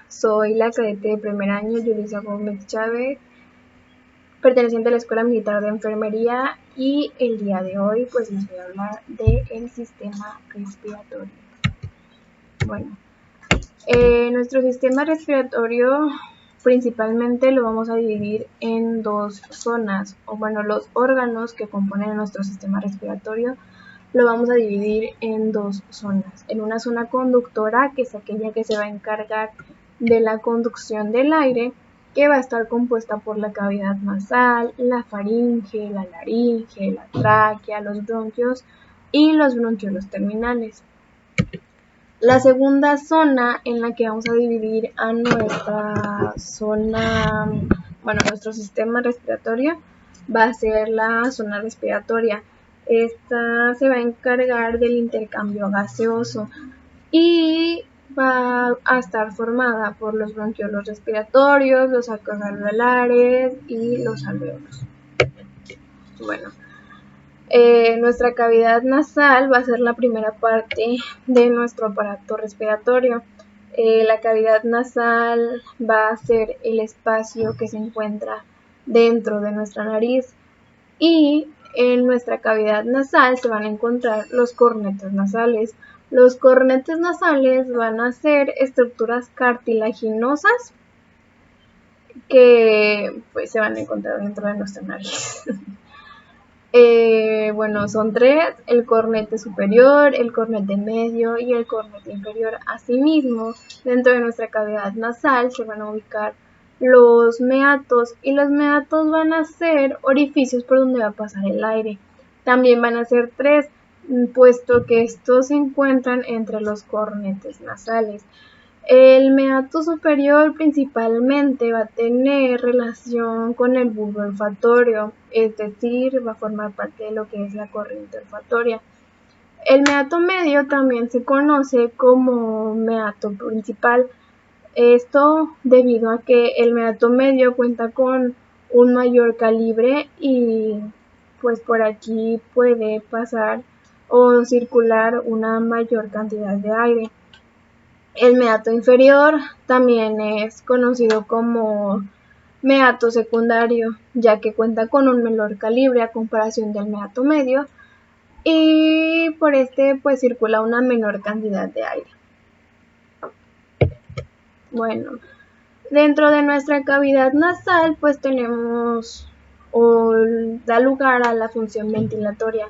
Soy la cadete de primer año, Yulisa Gómez Chávez, perteneciente a la Escuela Militar de Enfermería, y el día de hoy pues les voy a hablar del sistema respiratorio. Bueno, nuestro sistema respiratorio principalmente lo vamos a dividir en dos zonas, o bueno, los órganos que componen nuestro sistema respiratorio lo vamos a dividir en dos zonas. En una zona conductora, que es aquella que se va a encargar de la conducción del aire, que va a estar compuesta por la cavidad nasal, la faringe, la laringe, la tráquea, los bronquios y los bronquiolos terminales. La segunda zona en la que vamos a dividir a nuestra zona, nuestro sistema respiratorio, va a ser la zona respiratoria. Esta se va a encargar del intercambio gaseoso y va a estar formada por los bronquiolos respiratorios, los arcos alveolares y los alvéolos. Bueno, nuestra cavidad nasal va a ser la primera parte de nuestro aparato respiratorio. La cavidad nasal va a ser el espacio que se encuentra dentro de nuestra nariz, y en nuestra cavidad nasal se van a encontrar los cornetes nasales. Los cornetes nasales van a ser estructuras cartilaginosas que pues se van a encontrar dentro de nuestra nariz. Son tres: el cornete superior, el cornete medio y el cornete inferior. Asimismo, dentro de nuestra cavidad nasal se van a ubicar los meatos, y los meatos van a ser orificios por donde va a pasar el aire. También van a ser tres, puesto que estos se encuentran entre los cornetes nasales. El meato superior principalmente va a tener relación con el bulbo olfatorio, es decir, va a formar parte de lo que es la corriente olfatoria. El meato medio también se conoce como meato principal. Esto debido a que el meato medio cuenta con un mayor calibre y pues por aquí puede pasar o circular una mayor cantidad de aire. El meato inferior también es conocido como meato secundario, ya que cuenta con un menor calibre a comparación del meato medio, y por este pues circula una menor cantidad de aire. Bueno, dentro de nuestra cavidad nasal pues tenemos o da lugar a la función ventilatoria.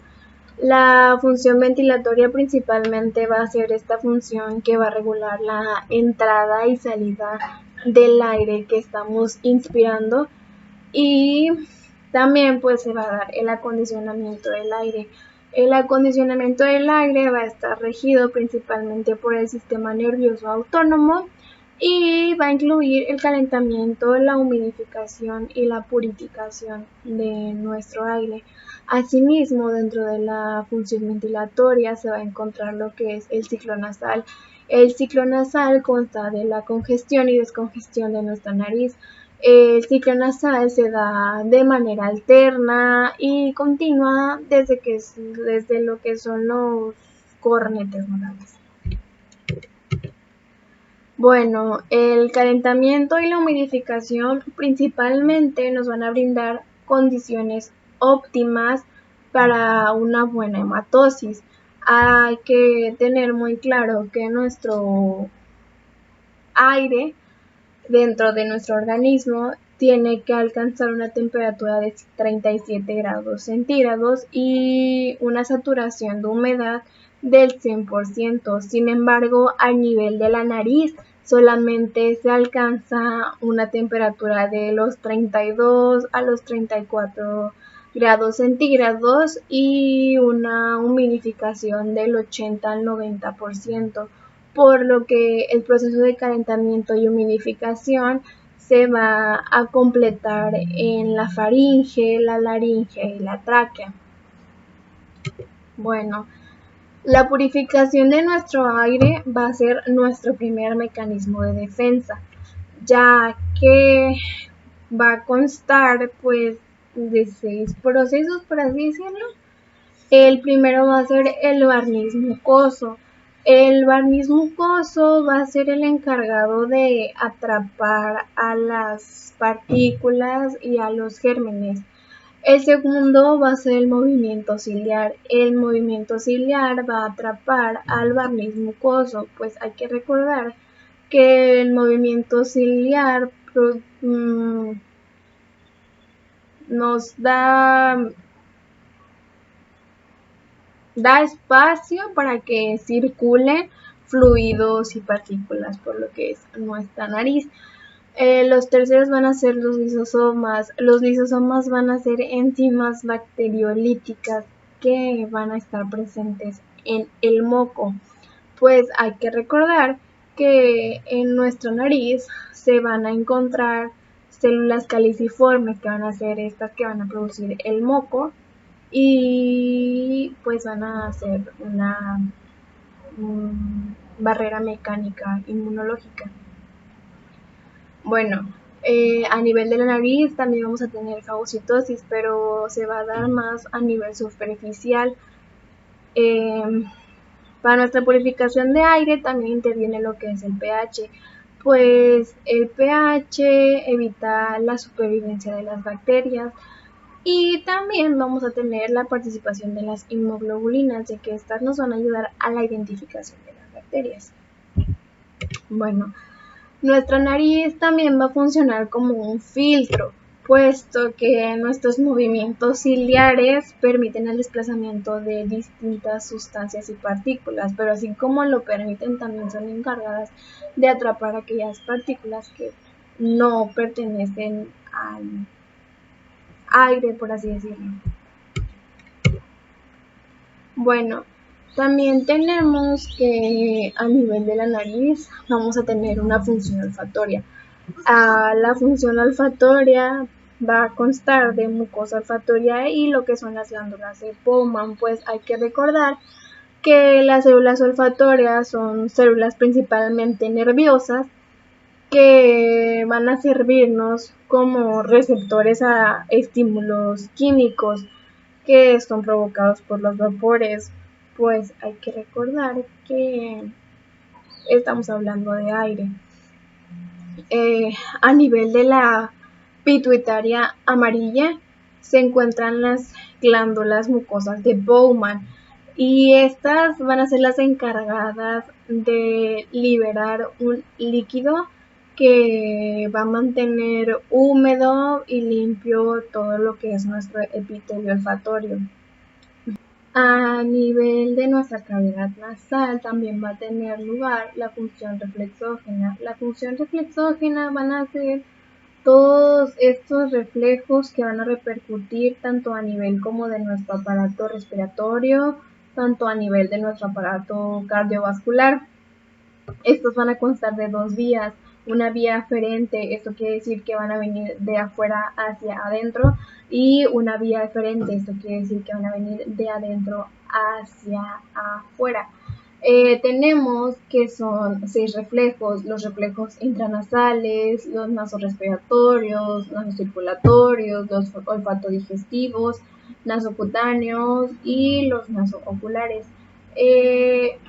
La función ventilatoria principalmente va a ser esta función que va a regular la entrada y salida del aire que estamos inspirando, y también pues se va a dar el acondicionamiento del aire. El acondicionamiento del aire va a estar regido principalmente por el sistema nervioso autónomo y va a incluir el calentamiento, la humidificación y la purificación de nuestro aire. Asimismo, dentro de la función ventilatoria se va a encontrar lo que es el ciclo nasal. El ciclo nasal consta de la congestión y descongestión de nuestra nariz. El ciclo nasal se da de manera alterna y continua desde lo que son los cornetes nasales. Bueno, el calentamiento y la humidificación principalmente nos van a brindar condiciones óptimas para una buena hematosis. Hay que tener muy claro que nuestro aire dentro de nuestro organismo tiene que alcanzar una temperatura de 37 grados centígrados y una saturación de humedad del 100%. Sin embargo, a nivel de la nariz solamente se alcanza una temperatura de los 32 a los 34 grados centígrados y una humidificación del 80 al 90%, por lo que el proceso de calentamiento y humidificación se va a completar en la faringe, la laringe y la tráquea. Bueno, la purificación de nuestro aire va a ser nuestro primer mecanismo de defensa, ya que va a constar pues de 6 procesos, por así decirlo. El primero va a ser el barniz mucoso. El barniz mucoso va a ser el encargado de atrapar a las partículas y a los gérmenes. El segundo va a ser el movimiento ciliar. El movimiento ciliar va a atrapar al barniz mucoso, pues hay que recordar que el movimiento ciliar nos da espacio para que circulen fluidos y partículas por lo que es nuestra nariz. Los terceros van a ser los lisosomas. Los lisosomas van a ser enzimas bacteriolíticas que van a estar presentes en el moco. Pues hay que recordar que en nuestra nariz se van a encontrar células caliciformes que van a ser estas que van a producir el moco y pues van a hacer una barrera mecánica inmunológica. Bueno, a nivel de la nariz también vamos a tener fagocitosis, pero se va a dar más a nivel superficial. Para nuestra purificación de aire también interviene lo que es el pH, pues el pH evita la supervivencia de las bacterias y también vamos a tener la participación de las inmunoglobulinas, de que estas nos van a ayudar a la identificación de las bacterias. Bueno, nuestra nariz también va a funcionar como un filtro, puesto que nuestros movimientos ciliares permiten el desplazamiento de distintas sustancias y partículas, pero así como lo permiten, también son encargadas de atrapar aquellas partículas que no pertenecen al aire, por así decirlo. Bueno, también tenemos que a nivel de la nariz vamos a tener una función olfatoria. La función olfatoria va a constar de mucosa olfatoria y lo que son las glándulas de Bowman, pues hay que recordar que las células olfatorias son células principalmente nerviosas que van a servirnos como receptores a estímulos químicos que son provocados por los vapores. Pues hay que recordar que estamos hablando de aire. A nivel de la pituitaria amarilla se encuentran las glándulas mucosas de Bowman y estas van a ser las encargadas de liberar un líquido que va a mantener húmedo y limpio todo lo que es nuestro epitelio olfatorio. A nivel de nuestra cavidad nasal también va a tener lugar la función reflexógena. La función reflexógena van a ser todos estos reflejos que van a repercutir tanto a nivel como de nuestro aparato respiratorio, tanto a nivel de nuestro aparato cardiovascular. Estos van a constar de dos vías. Una vía aferente, esto quiere decir que van a venir de afuera hacia adentro, y una vía eferente, esto quiere decir que van a venir de adentro hacia afuera. Tenemos que son 6 reflejos: los reflejos intranasales, los nasorrespiratorios, nasocirculatorios, los olfatodigestivos, nasocutáneos y los nasooculares.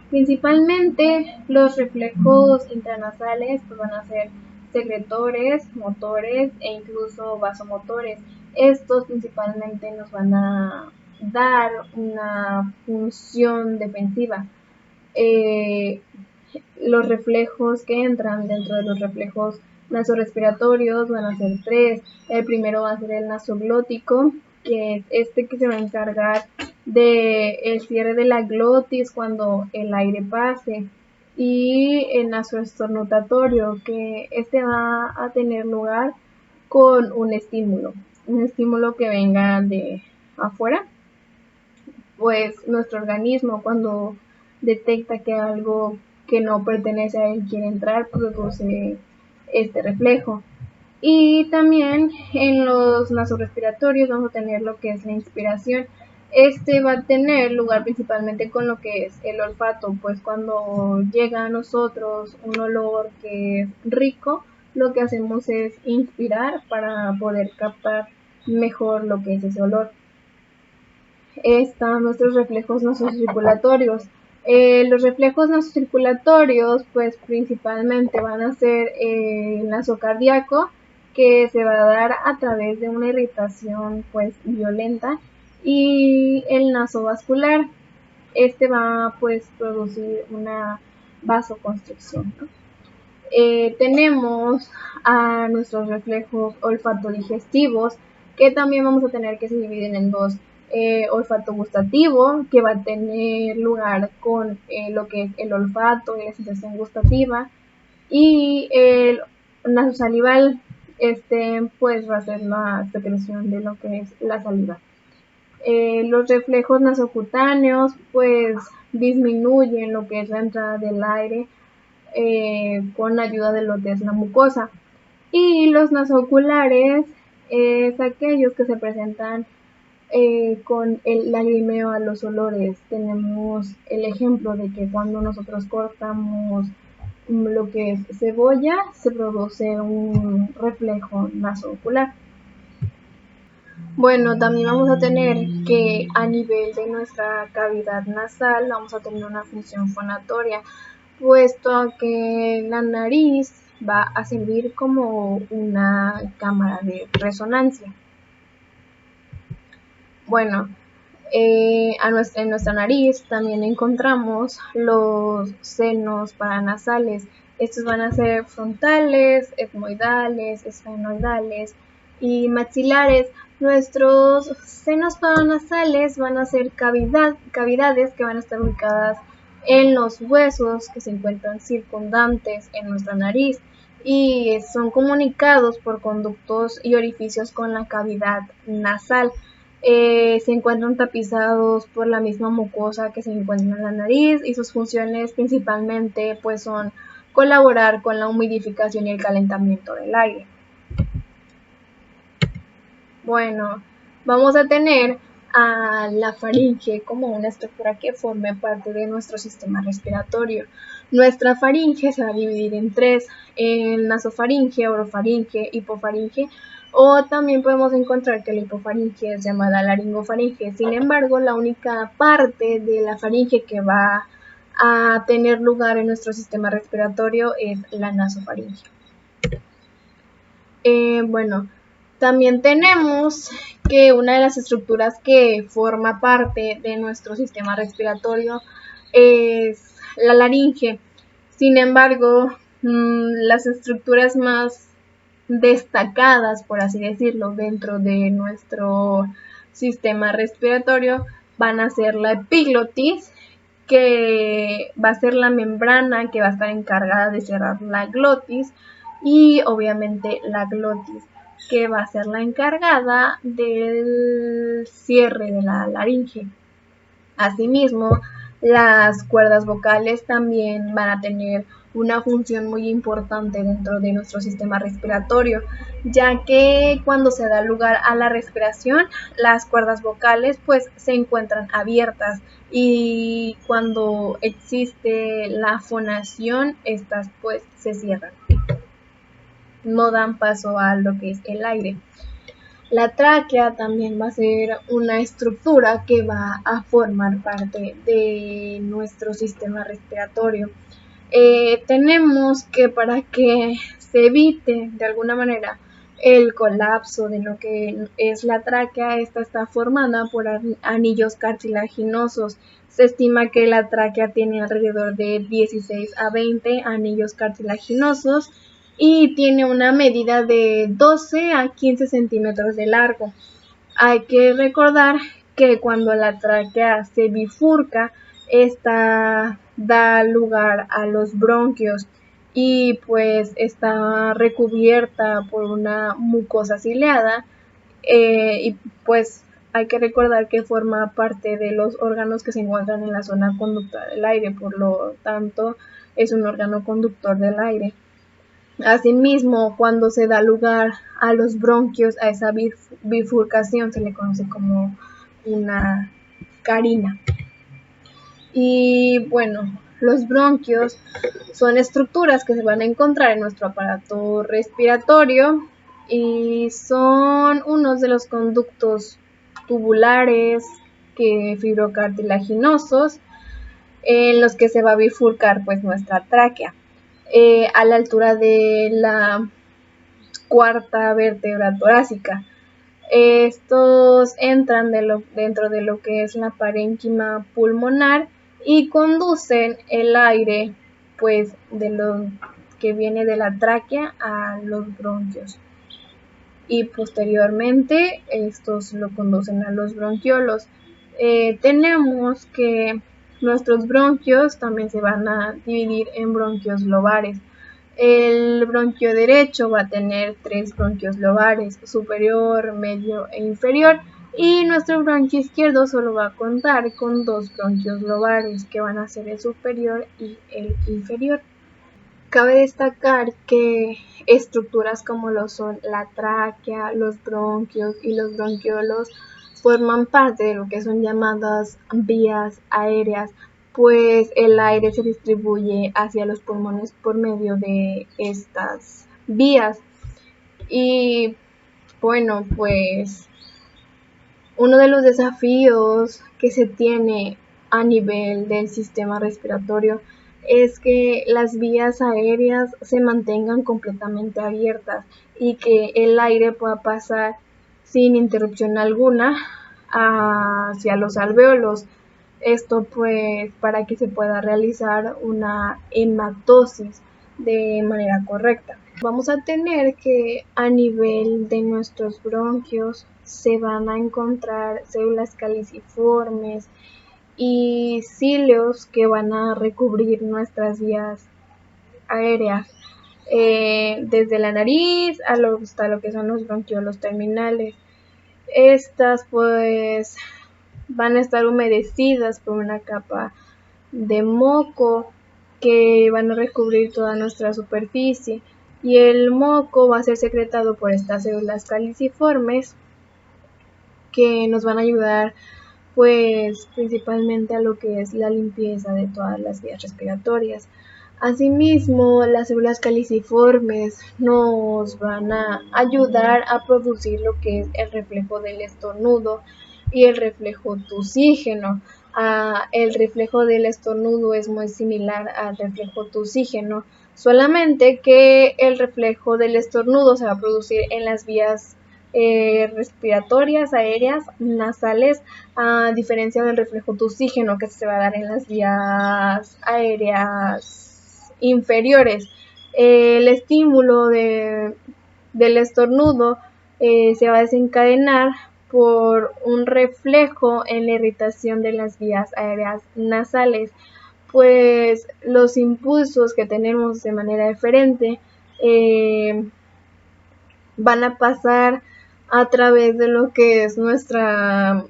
Principalmente los reflejos intranasales pues van a ser secretores, motores e incluso vasomotores. Estos principalmente nos van a dar una función defensiva. Los reflejos que entran dentro de los reflejos nasorrespiratorios van a ser 3. El primero va a ser el nasoglótico, que es este que se va a encargar del cierre de la glotis cuando el aire pase, y el nasoestornudatorio, que este va a tener lugar con un estímulo que venga de afuera. Pues nuestro organismo, cuando detecta que algo que no pertenece a él quiere entrar, produce este reflejo. Y también en los nasorrespiratorios vamos a tener lo que es la inspiración. Este va a tener lugar principalmente con lo que es el olfato, pues cuando llega a nosotros un olor que es rico, lo que hacemos es inspirar para poder captar mejor lo que es ese olor. Están nuestros reflejos nasocirculatorios. Los reflejos nasocirculatorios pues principalmente van a ser el naso cardíaco, que se va a dar a través de una irritación pues violenta, y el naso vascular. Este va a pues producir una vasoconstricción, ¿no? Tenemos a nuestros reflejos olfato-digestivos, que también vamos a tener que se dividen en dos. Olfato gustativo, que va a tener lugar con lo que es el olfato y la sensación gustativa, y el nasosalival, pues va a ser la secreción de lo que es la saliva. Los reflejos nasocutáneos pues disminuyen lo que es la entrada del aire con ayuda de lo que es la mucosa. Y los nasoculares es aquellos que se presentan con el lagrimeo a los olores. Tenemos el ejemplo de que cuando nosotros cortamos lo que es cebolla, se produce un reflejo nasocular. Bueno, también vamos a tener que a nivel de nuestra cavidad nasal vamos a tener una función fonatoria, puesto que la nariz va a servir como una cámara de resonancia. Bueno, en nuestra nariz también encontramos los senos paranasales. Estos van a ser frontales, etmoidales, esfenoidales y maxilares. Nuestros senos paranasales van a ser cavidades que van a estar ubicadas en los huesos que se encuentran circundantes en nuestra nariz y son comunicados por conductos y orificios con la cavidad nasal. Se encuentran tapizados por la misma mucosa que se encuentra en la nariz, y sus funciones principalmente pues son colaborar con la humidificación y el calentamiento del aire. Bueno, vamos a tener a la faringe como una estructura que forme parte de nuestro sistema respiratorio. Nuestra faringe se va a dividir en tres: el nasofaringe, orofaringe, hipofaringe, o también podemos encontrar que la hipofaringe es llamada laringofaringe. Sin embargo, la única parte de la faringe que va a tener lugar en nuestro sistema respiratorio es la nasofaringe. Bueno, también tenemos que una de las estructuras que forma parte de nuestro sistema respiratorio es la laringe. Sin embargo, las estructuras más destacadas, por así decirlo, dentro de nuestro sistema respiratorio van a ser la epiglotis, que va a ser la membrana que va a estar encargada de cerrar la glotis, y obviamente la glotis, que va a ser la encargada del cierre de la laringe. Asimismo, las cuerdas vocales también van a tener una función muy importante dentro de nuestro sistema respiratorio, ya que cuando se da lugar a la respiración, las cuerdas vocales pues se encuentran abiertas, y cuando existe la fonación, estas pues se cierran, no dan paso a lo que es el aire. La tráquea también va a ser una estructura que va a formar parte de nuestro sistema respiratorio. Tenemos que, para que se evite de alguna manera el colapso de lo que es la tráquea, esta está formada por anillos cartilaginosos. Se estima que la tráquea tiene alrededor de 16 a 20 anillos cartilaginosos y tiene una medida de 12 a 15 centímetros de largo. Hay que recordar que cuando la tráquea se bifurca, esta da lugar a los bronquios, y pues está recubierta por una mucosa ciliada, y pues hay que recordar que forma parte de los órganos que se encuentran en la zona conductora del aire, por lo tanto es un órgano conductor del aire. Asimismo, cuando se da lugar a los bronquios, a esa bifurcación se le conoce como una carina. Y bueno, los bronquios son estructuras que se van a encontrar en nuestro aparato respiratorio y son unos de los conductos tubulares fibrocartilaginosos en los que se va a bifurcar pues nuestra tráquea a la altura de la cuarta vértebra torácica. Estos entran dentro de lo que es la parénquima pulmonar y conducen el aire pues de lo que viene de la tráquea a los bronquios, y posteriormente estos lo conducen a los bronquiolos. Tenemos que nuestros bronquios también se van a dividir en bronquios lobares. El bronquio derecho va a tener 3 bronquios lobares, superior, medio e inferior, y nuestro bronquio izquierdo solo va a contar con 2 bronquios lobares, que van a ser el superior y el inferior. Cabe destacar que estructuras como lo son la tráquea, los bronquios y los bronquiolos forman parte de lo que son llamadas vías aéreas, pues el aire se distribuye hacia los pulmones por medio de estas vías. Y bueno, pues uno de los desafíos que se tiene a nivel del sistema respiratorio es que las vías aéreas se mantengan completamente abiertas y que el aire pueda pasar sin interrupción alguna hacia los alvéolos. Esto pues para que se pueda realizar una hematosis de manera correcta. Vamos a tener que a nivel de nuestros bronquios se van a encontrar células caliciformes y cilios que van a recubrir nuestras vías aéreas, desde la nariz hasta lo que son los bronquiolos terminales. Estas pues van a estar humedecidas por una capa de moco que van a recubrir toda nuestra superficie, y el moco va a ser secretado por estas células caliciformes que nos van a ayudar pues principalmente a lo que es la limpieza de todas las vías respiratorias. Asimismo, las células caliciformes nos van a ayudar a producir lo que es el reflejo del estornudo y el reflejo tusígeno. El reflejo del estornudo es muy similar al reflejo tusígeno, solamente que el reflejo del estornudo se va a producir en las vías respiratorias, aéreas, nasales, a diferencia del reflejo tusígeno que se va a dar en las vías aéreas inferiores. El estímulo del estornudo se va a desencadenar por un reflejo en la irritación de las vías aéreas nasales, pues los impulsos que tenemos de manera diferente van a pasar a través de lo que es nuestra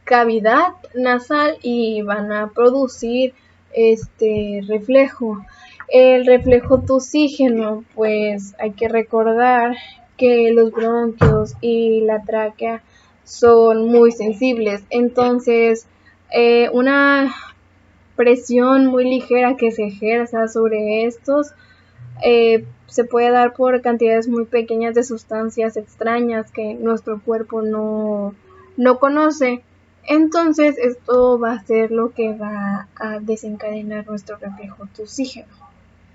cavidad nasal y van a producir este reflejo. El reflejo tusígeno, pues hay que recordar que los bronquios y la tráquea son muy sensibles, entonces una presión muy ligera que se ejerza sobre estos se puede dar por cantidades muy pequeñas de sustancias extrañas que nuestro cuerpo no conoce. Entonces esto va a ser lo que va a desencadenar nuestro reflejo tusígeno.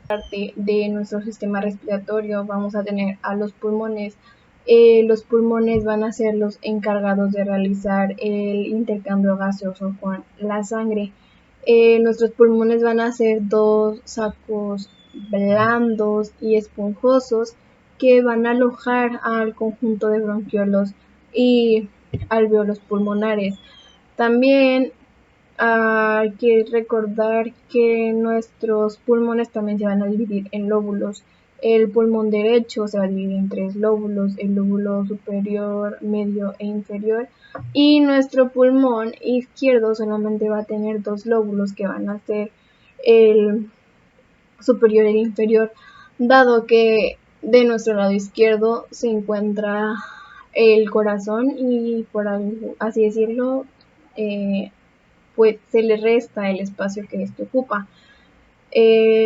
Parte de nuestro sistema respiratorio vamos a tener a los pulmones. Los pulmones van a ser los encargados de realizar el intercambio gaseoso con la sangre. Nuestros pulmones van a ser 2 sacos blandos y esponjosos que van a alojar al conjunto de bronquiolos y alvéolos pulmonares. También hay que recordar que nuestros pulmones también se van a dividir en lóbulos. El pulmón derecho se va a dividir en 3 lóbulos, el lóbulo superior, medio e inferior, y nuestro pulmón izquierdo solamente va a tener 2 lóbulos que van a ser el superior y el inferior, dado que de nuestro lado izquierdo se encuentra el corazón y por así decirlo pues se le resta el espacio que esto ocupa.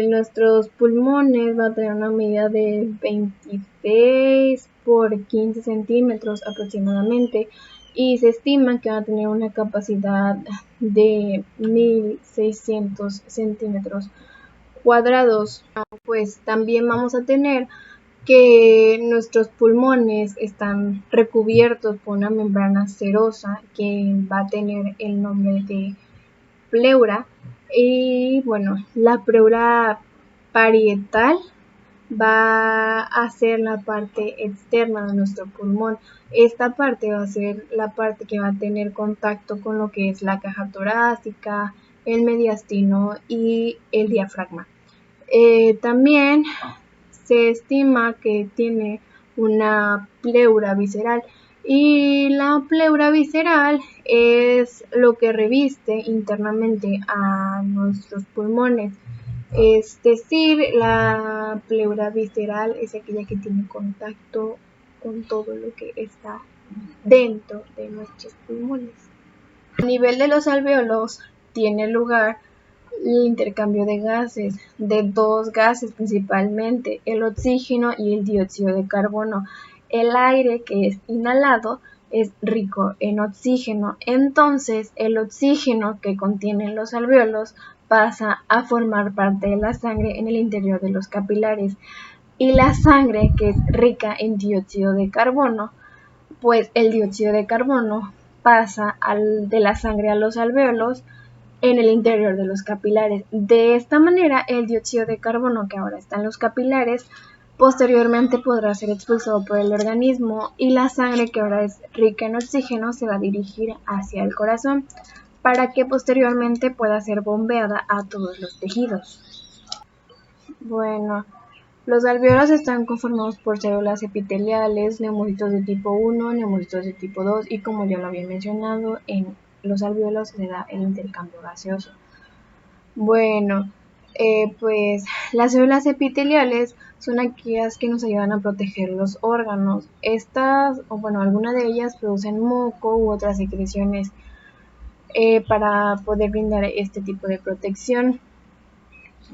Nuestros pulmones van a tener una medida de 26 por 15 centímetros aproximadamente, y se estima que va a tener una capacidad de 1600 centímetros cuadrados. Pues también vamos a tener que nuestros pulmones están recubiertos por una membrana serosa que va a tener el nombre de pleura. Y bueno, la pleura parietal va a ser la parte externa de nuestro pulmón. Esta parte va a ser la parte que va a tener contacto con lo que es la caja torácica, el mediastino y el diafragma. También se estima que tiene una pleura visceral, y la pleura visceral es lo que reviste internamente a nuestros pulmones. Es decir, la pleura visceral es aquella que tiene contacto con todo lo que está dentro de nuestros pulmones. A nivel de los alvéolos tiene lugar el intercambio de gases, de dos gases principalmente, el oxígeno y el dióxido de carbono. El aire que es inhalado es rico en oxígeno, entonces el oxígeno que contienen los alvéolos pasa a formar parte de la sangre en el interior de los capilares, y la sangre que es rica en dióxido de carbono, pues el dióxido de carbono pasa de la sangre a los alvéolos en el interior de los capilares. De esta manera, el dióxido de carbono que ahora está en los capilares posteriormente podrá ser expulsado por el organismo, y la sangre que ahora es rica en oxígeno se va a dirigir hacia el corazón para que posteriormente pueda ser bombeada a todos los tejidos. Bueno, los alvéolos están conformados por células epiteliales, neumocitos de tipo 1, neumocitos de tipo 2, y como ya lo había mencionado, en los alvéolos se da el intercambio gaseoso. Bueno, pues las células epiteliales son aquellas que nos ayudan a proteger los órganos. Estas, o bueno, algunas de ellas producen moco u otras secreciones para poder brindar este tipo de protección.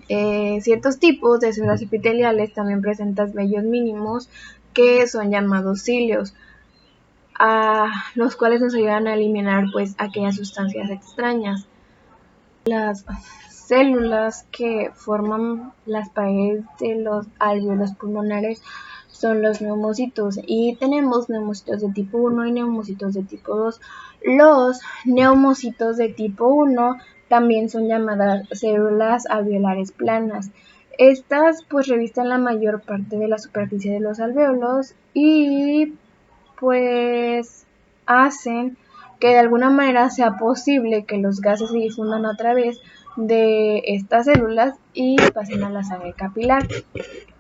Ciertos tipos de células epiteliales también presentan vellos mínimos que son llamados cilios, los cuales nos ayudan a eliminar pues aquellas sustancias extrañas. Las células que forman las paredes de los alvéolos pulmonares son los neumocitos, y tenemos neumocitos de tipo 1 y neumocitos de tipo 2. Los neumocitos de tipo 1 también son llamadas células alveolares planas. Estas pues revisten la mayor parte de la superficie de los alvéolos y pues hacen que de alguna manera sea posible que los gases se difundan a través de estas células y pasen a la sangre capilar.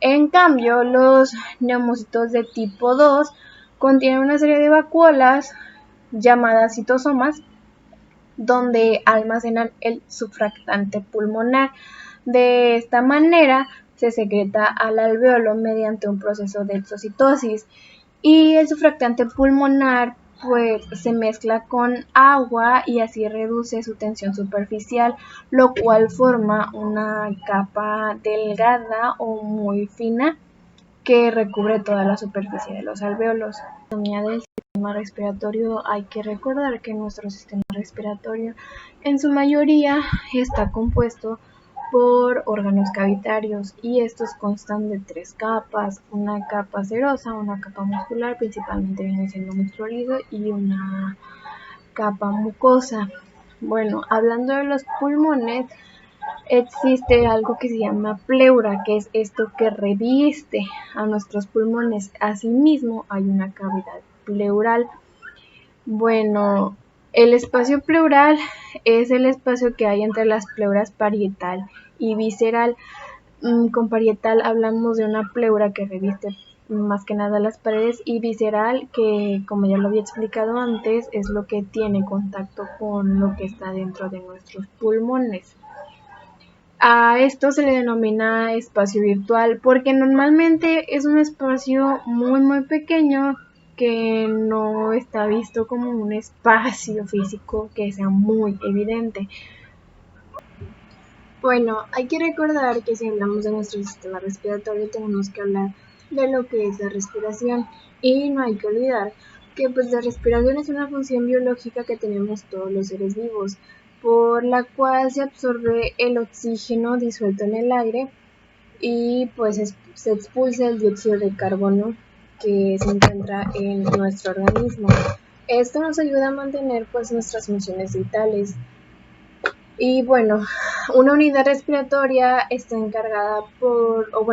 En cambio, los neumocitos de tipo 2 contienen una serie de vacuolas llamadas citosomas, donde almacenan el surfactante pulmonar. De esta manera se secreta al alvéolo mediante un proceso de exocitosis, y el surfactante pulmonar pues se mezcla con agua y así reduce su tensión superficial, lo cual forma una capa delgada o muy fina que recubre toda la superficie de los alvéolos. Del sistema respiratorio, hay que recordar que nuestro sistema respiratorio en su mayoría está compuesto por órganos cavitarios, y estos constan de tres capas: una capa serosa, una capa muscular, principalmente viene siendo músculo liso, y una capa mucosa. Bueno, hablando de los pulmones, existe algo que se llama pleura, que es esto que reviste a nuestros pulmones. Asimismo, hay una cavidad pleural. Bueno, el espacio pleural es el espacio que hay entre las pleuras parietal y visceral. Con parietal hablamos de una pleura que reviste más que nada las paredes, y visceral, que como ya lo había explicado antes, es lo que tiene contacto con lo que está dentro de nuestros pulmones. A esto se le denomina espacio virtual porque normalmente es un espacio muy pequeño que no está visto como un espacio físico que sea muy evidente. Bueno, hay que recordar que si hablamos de nuestro sistema respiratorio tenemos que hablar de lo que es la respiración, y no hay que olvidar que pues la respiración es una función biológica que tenemos todos los seres vivos, por la cual se absorbe el oxígeno disuelto en el aire y pues se expulsa el dióxido de carbono que se encuentra en nuestro organismo. Esto nos ayuda a mantener pues nuestras funciones vitales. Y bueno, una unidad respiratoria está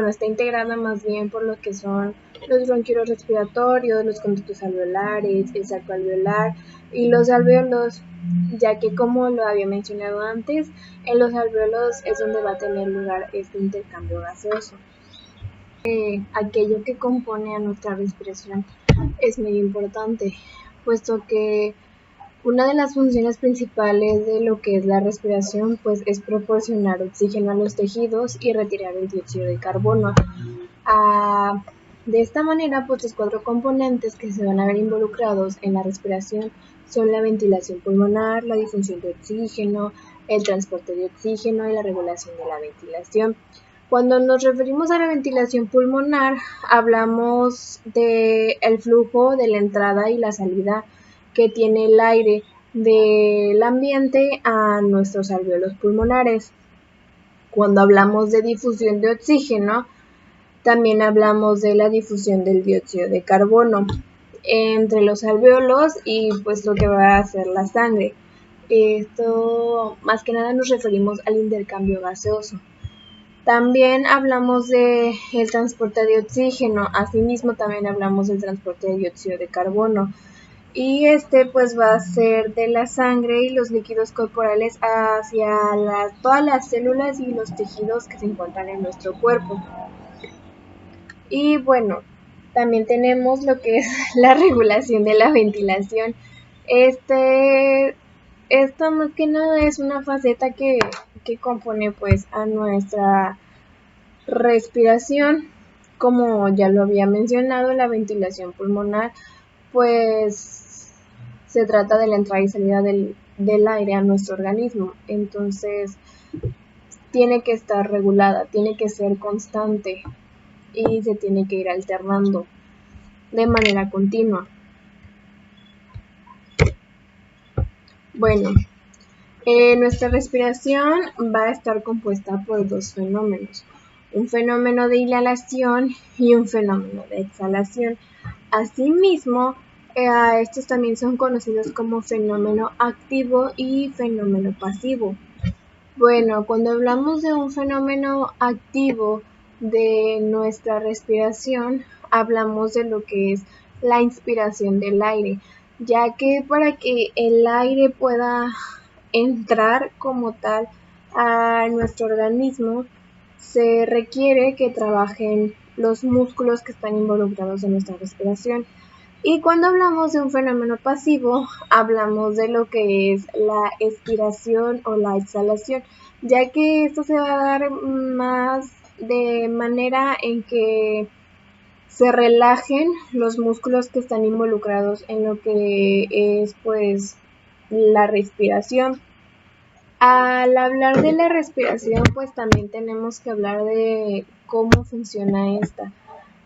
está integrada más bien por lo que son los bronquiolos respiratorios, los conductos alveolares, el saco alveolar y los alvéolos, ya que como lo había mencionado antes, en los alvéolos es donde va a tener lugar este intercambio gaseoso. Aquello que compone a nuestra respiración es muy importante, puesto que una de las funciones principales de lo que es la respiración pues es proporcionar oxígeno a los tejidos y retirar el dióxido de carbono. De esta manera pues los 4 componentes que se van a ver involucrados en la respiración son la ventilación pulmonar, la difusión de oxígeno, el transporte de oxígeno y la regulación de la ventilación. Cuando nos referimos a la ventilación pulmonar, hablamos del flujo de la entrada y la salida que tiene el aire del ambiente a nuestros alvéolos pulmonares. Cuando hablamos de difusión de oxígeno, también hablamos de la difusión del dióxido de carbono entre los alvéolos y pues lo que va a hacer la sangre. Esto más que nada nos referimos al intercambio gaseoso. También hablamos del transporte de oxígeno, asimismo también hablamos del transporte de dióxido de carbono. Y pues va a ser de la sangre y los líquidos corporales hacia todas las células y los tejidos que se encuentran en nuestro cuerpo. Y bueno, también tenemos lo que es la regulación de la ventilación. Esto más que nada es una faceta que compone pues a nuestra respiración. Como ya lo había mencionado, la ventilación pulmonar pues se trata de la entrada y salida del aire a nuestro organismo. Entonces tiene que estar regulada, tiene que ser constante y se tiene que ir alternando de manera continua. Bueno, nuestra respiración va a estar compuesta por 2 fenómenos, un fenómeno de inhalación y un fenómeno de exhalación. Asimismo, estos también son conocidos como fenómeno activo y fenómeno pasivo. Bueno, cuando hablamos de un fenómeno activo de nuestra respiración, hablamos de lo que es la inspiración del aire, ya que para que el aire pueda entrar como tal a nuestro organismo, se requiere que trabajen los músculos que están involucrados en nuestra respiración. Y cuando hablamos de un fenómeno pasivo, hablamos de lo que es la expiración o la exhalación, ya que esto se va a dar más de manera en que se relajen los músculos que están involucrados en lo que es pues la respiración. Al hablar de la respiración, pues también tenemos que hablar de cómo funciona esta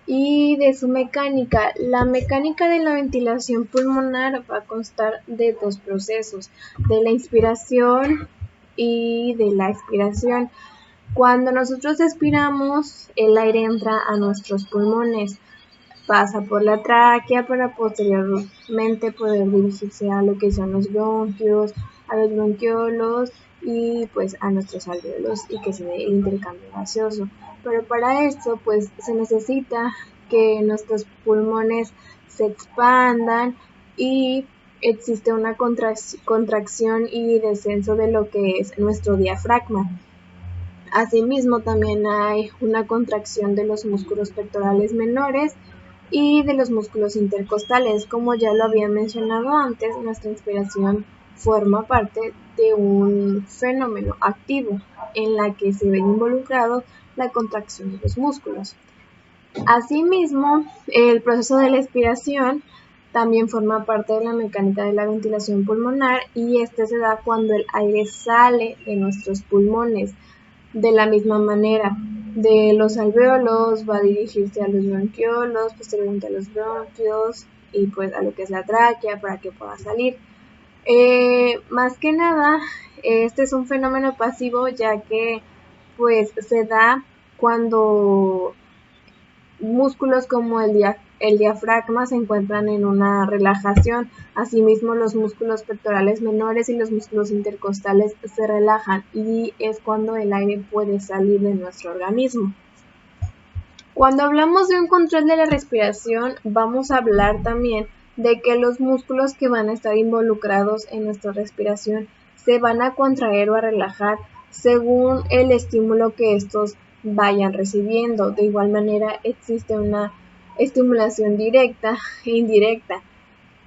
y de su mecánica. La mecánica de la ventilación pulmonar va a constar de 2 procesos, de la inspiración y de la expiración. Cuando nosotros expiramos, el aire entra a nuestros pulmones, pasa por la tráquea para posteriormente poder dirigirse a lo que son los bronquios, a los bronquiolos y pues a nuestros alvéolos y que se dé el intercambio gaseoso. Pero para esto pues se necesita que nuestros pulmones se expandan y existe una contracción y descenso de lo que es nuestro diafragma. Asimismo también hay una contracción de los músculos pectorales menores y de los músculos intercostales. Como ya lo había mencionado antes, nuestra inspiración forma parte de un fenómeno activo en la que se ve involucrado la contracción de los músculos. Asimismo, el proceso de la expiración también forma parte de la mecánica de la ventilación pulmonar y este se da cuando el aire sale de nuestros pulmones. De la misma manera, de los alvéolos va a dirigirse a los bronquiolos, posteriormente a los bronquios y pues a lo que es la tráquea para que pueda salir. Más que nada, este es un fenómeno pasivo, ya que pues se da cuando músculos como el diafragma se encuentran en una relajación. Asimismo, los músculos pectorales menores y los músculos intercostales se relajan, y es cuando el aire puede salir de nuestro organismo. Cuando hablamos de un control de la respiración, vamos a hablar también de que los músculos que van a estar involucrados en nuestra respiración se van a contraer o a relajar según el estímulo que estos vayan recibiendo. De igual manera, existe una estimulación directa e indirecta.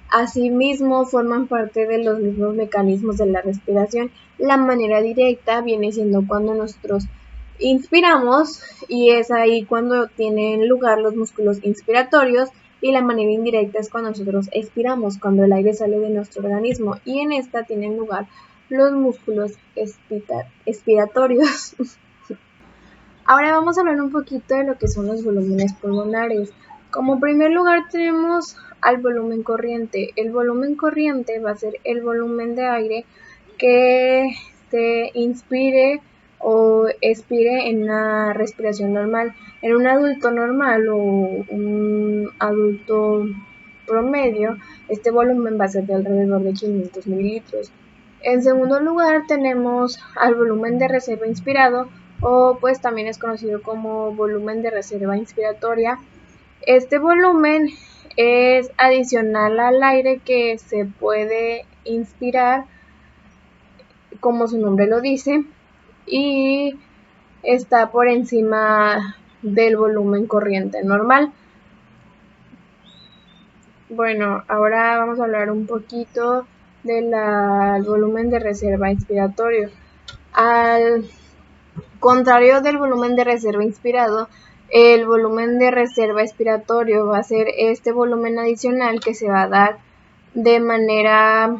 Asimismo, forman parte de los mismos mecanismos de la respiración. La manera directa viene siendo cuando nosotros inspiramos, y es ahí cuando tienen lugar los músculos inspiratorios, y la manera indirecta es cuando nosotros expiramos, cuando el aire sale de nuestro organismo, y en esta tienen lugar los músculos expiratorios. Ahora vamos a hablar un poquito de lo que son los volúmenes pulmonares. Como primer lugar tenemos al volumen corriente. El volumen corriente va a ser el volumen de aire que se inspire o expire en una respiración normal. En un adulto normal o un adulto promedio, este volumen va a ser de alrededor de 500 mililitros. En segundo lugar tenemos al volumen de reserva inspirado, o pues también es conocido como volumen de reserva inspiratoria. Este volumen es adicional al aire que se puede inspirar, como su nombre lo dice, y está por encima del volumen corriente normal. Bueno, ahora vamos a hablar un poquito del volumen de reserva inspiratorio. Al contrario del volumen de reserva inspirado, el volumen de reserva expiratorio va a ser este volumen adicional que se va a dar de manera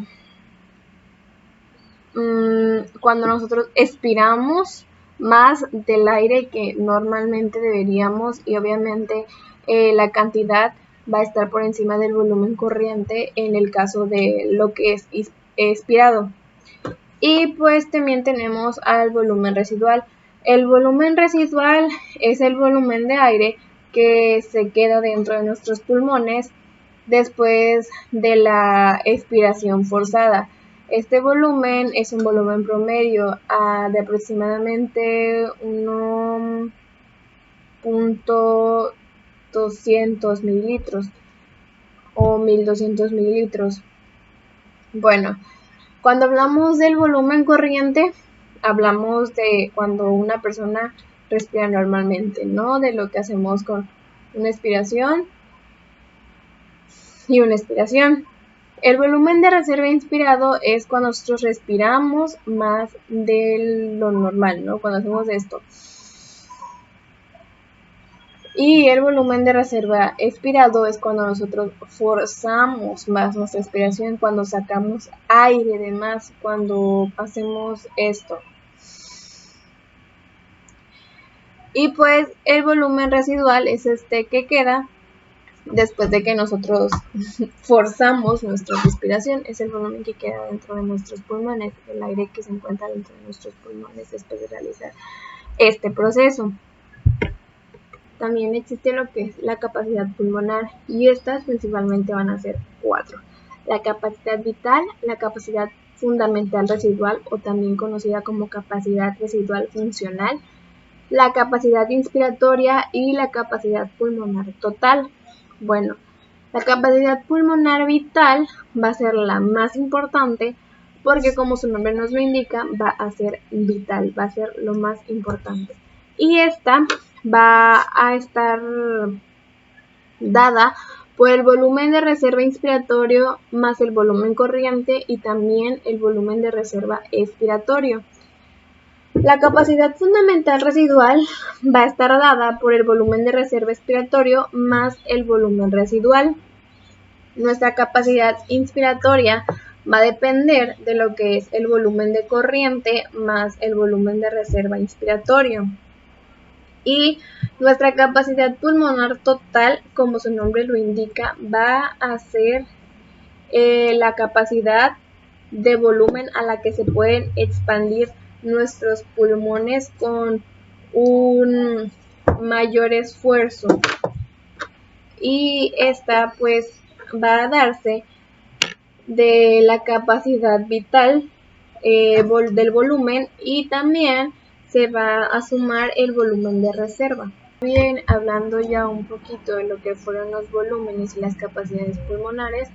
cuando nosotros expiramos más del aire que normalmente deberíamos, y obviamente la cantidad va a estar por encima del volumen corriente en el caso de lo que es expirado. Y pues también tenemos al volumen residual. El volumen residual es el volumen de aire que se queda dentro de nuestros pulmones después de la expiración forzada. Este volumen es un volumen promedio de aproximadamente 1.200 mililitros o 1.200 mililitros. Bueno, cuando hablamos del volumen corriente, hablamos de cuando una persona respira normalmente, ¿no? De lo que hacemos con una expiración y una expiración. El volumen de reserva inspirado es cuando nosotros respiramos más de lo normal, ¿no? Cuando hacemos esto. Y el volumen de reserva expirado es cuando nosotros forzamos más nuestra respiración, cuando sacamos aire de más, cuando hacemos esto. Y pues el volumen residual es este que queda después de que nosotros forzamos nuestra respiración. Es el volumen que queda dentro de nuestros pulmones, el aire que se encuentra dentro de nuestros pulmones después de realizar este proceso. También existe lo que es la capacidad pulmonar, y estas principalmente van a ser 4. La capacidad vital, la capacidad fundamental residual, o también conocida como capacidad residual funcional, la capacidad inspiratoria y la capacidad pulmonar total. Bueno, la capacidad pulmonar vital va a ser la más importante porque, como su nombre nos lo indica, va a ser vital, va a ser lo más importante. Y esta va a estar dada por el volumen de reserva inspiratorio más el volumen corriente y también el volumen de reserva expiratorio. La capacidad fundamental residual va a estar dada por el volumen de reserva expiratorio más el volumen residual. Nuestra capacidad inspiratoria va a depender de lo que es el volumen de corriente más el volumen de reserva inspiratorio. Y nuestra capacidad pulmonar total, como su nombre lo indica, va a ser la capacidad de volumen a la que se pueden expandir nuestros pulmones con un mayor esfuerzo. Y esta pues va a darse de la capacidad vital del volumen, y también se va a sumar el volumen de reserva. Bien, hablando ya un poquito de lo que fueron los volúmenes y las capacidades pulmonares,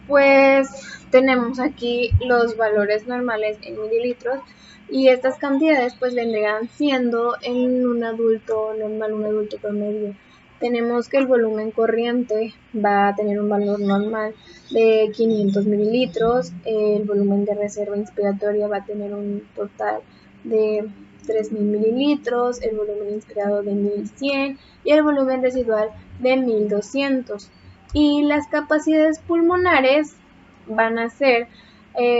pues tenemos aquí los valores normales en mililitros, y estas cantidades pues vendrían siendo en un adulto normal, un adulto promedio. Tenemos que el volumen corriente va a tener un valor normal de 500 mililitros, el volumen de reserva inspiratoria va a tener un total de 3000 mililitros, el volumen inspirado de 1100 y el volumen residual de 1200. Y las capacidades pulmonares van a ser,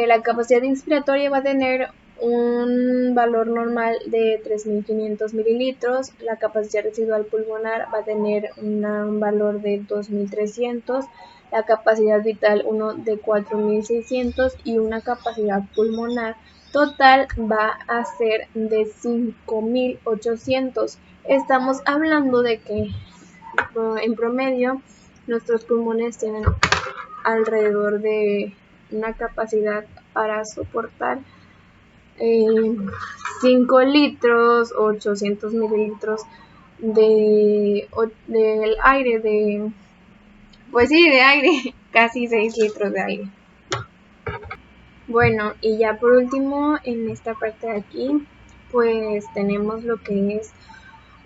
la capacidad inspiratoria va a tener un valor normal de 3500 mililitros, la capacidad residual pulmonar va a tener un valor de 2300, la capacidad vital de 4600 y una capacidad pulmonar total va a ser de 5800. Estamos hablando de que en promedio nuestros pulmones tienen alrededor de una capacidad para soportar 5 litros, 800 mililitros del aire, de aire, casi 6 litros de aire. Bueno, y ya por último, en esta parte de aquí, pues tenemos lo que es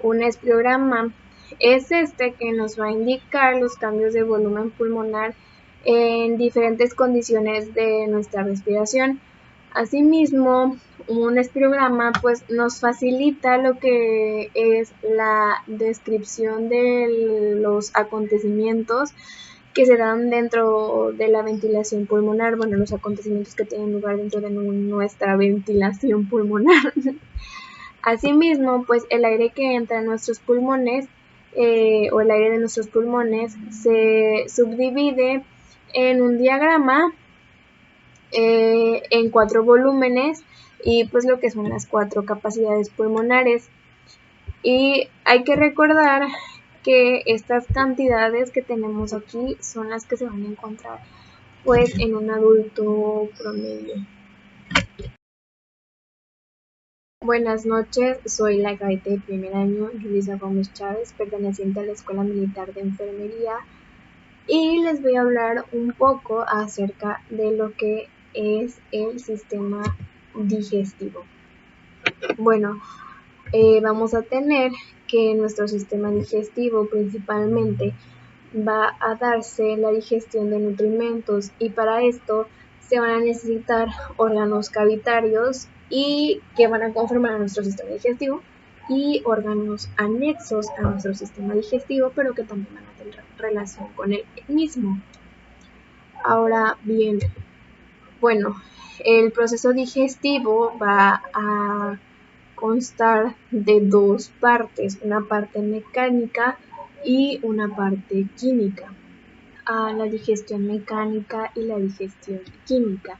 un espiograma. Es que nos va a indicar los cambios de volumen pulmonar en diferentes condiciones de nuestra respiración. Asimismo, un espiograma pues nos facilita lo que es la descripción de los acontecimientos que se dan dentro de la ventilación pulmonar, bueno, los acontecimientos que tienen lugar dentro de nuestra ventilación pulmonar. Asimismo, pues el aire que entra en nuestros pulmones o el aire de nuestros pulmones se subdivide en un diagrama en 4 volúmenes y pues lo que son las 4 capacidades pulmonares. Y hay que recordar que estas cantidades que tenemos aquí son las que se van a encontrar pues en un adulto promedio. Buenas noches, soy la cadete de primer año, Yulisa Gómez Chávez, perteneciente a la Escuela Militar de Enfermería, y les voy a hablar un poco acerca de lo que es el sistema digestivo. Bueno, vamos a tener que nuestro sistema digestivo principalmente va a darse la digestión de nutrimentos, y para esto se van a necesitar órganos cavitarios y que van a conformar a nuestro sistema digestivo, y órganos anexos a nuestro sistema digestivo, pero que también van a tener relación con el mismo. Ahora bien, bueno, el proceso digestivo va a constar de 2 partes, una parte mecánica y una parte química. La digestión mecánica y la digestión química.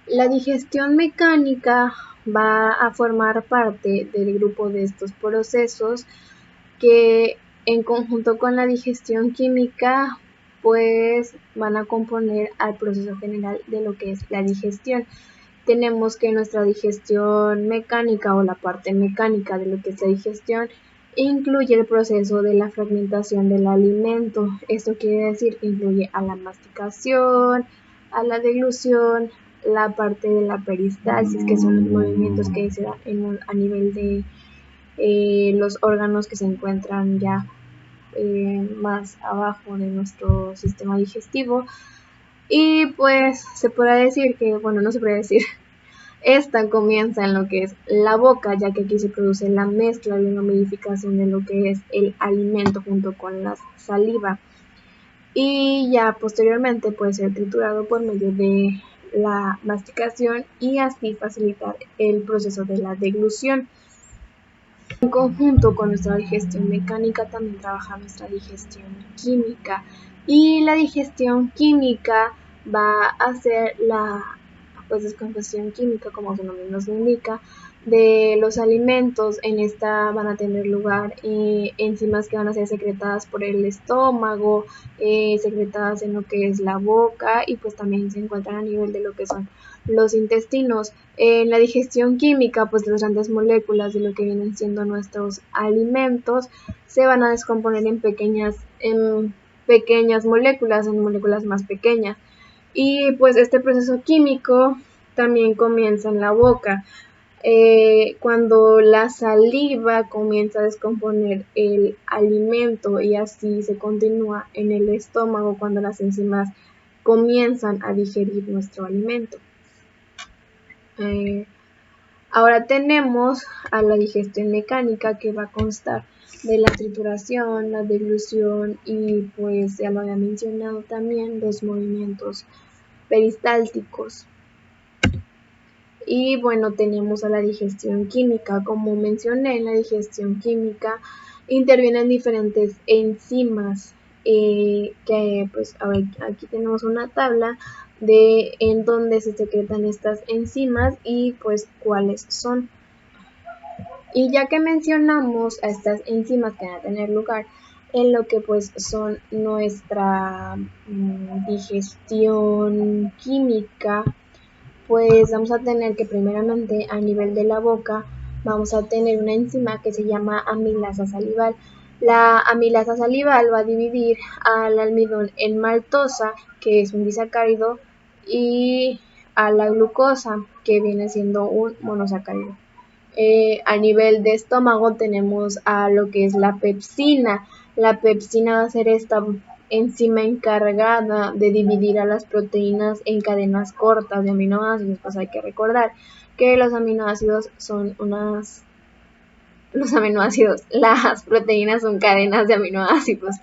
La digestión mecánica va a formar parte del grupo de estos procesos que en conjunto con la digestión química pues van a componer al proceso general de lo que es la digestión. Tenemos que nuestra digestión mecánica o la parte mecánica de lo que es la digestión incluye el proceso de la fragmentación del alimento. Esto quiere decir que incluye a la masticación, a la deglución, la parte de la peristalsis, que son los movimientos que se dan a nivel de los órganos que se encuentran ya más abajo de nuestro sistema digestivo. Y pues se podrá decir que, bueno, no se podrá decir, esta comienza en lo que es la boca, ya que aquí se produce la mezcla y la humidificación de lo que es el alimento junto con la saliva, y ya posteriormente puede ser triturado por medio de la masticación y así facilitar el proceso de la deglución. En conjunto con nuestra digestión mecánica también trabaja nuestra digestión química, y la digestión química va a ser la descomposición química, como su nombre nos indica, de los alimentos. En esta van a tener lugar enzimas que van a ser secretadas por el estómago, secretadas en lo que es la boca, y pues también se encuentran a nivel de lo que son los intestinos. En la digestión química, pues las grandes moléculas de lo que vienen siendo nuestros alimentos se van a descomponer en pequeñas moléculas, en moléculas más pequeñas. Y pues este proceso químico también comienza en la boca. Cuando la saliva comienza a descomponer el alimento, y así se continúa en el estómago cuando las enzimas comienzan a digerir nuestro alimento. Ahora tenemos a la digestión mecánica, que va a constar de la trituración, la deglución y pues ya lo había mencionado también, los movimientos peristálticos. Y bueno, tenemos a la digestión química. Como mencioné, en la digestión química intervienen diferentes enzimas, que pues a ver, aquí tenemos una tabla de en dónde se secretan estas enzimas y pues cuáles son. Y ya que mencionamos a estas enzimas que van a tener lugar en lo que pues son nuestra digestión química, pues vamos a tener que primeramente a nivel de la boca vamos a tener una enzima que se llama amilasa salival. La amilasa salival va a dividir al almidón en maltosa, que es un disacárido, y a la glucosa, que viene siendo un monosacárido. A nivel de estómago tenemos a lo que es la pepsina. La pepsina va a ser esta enzima encargada de dividir a las proteínas en cadenas cortas de aminoácidos. Pues hay que recordar que los aminoácidos son las proteínas son cadenas de aminoácidos.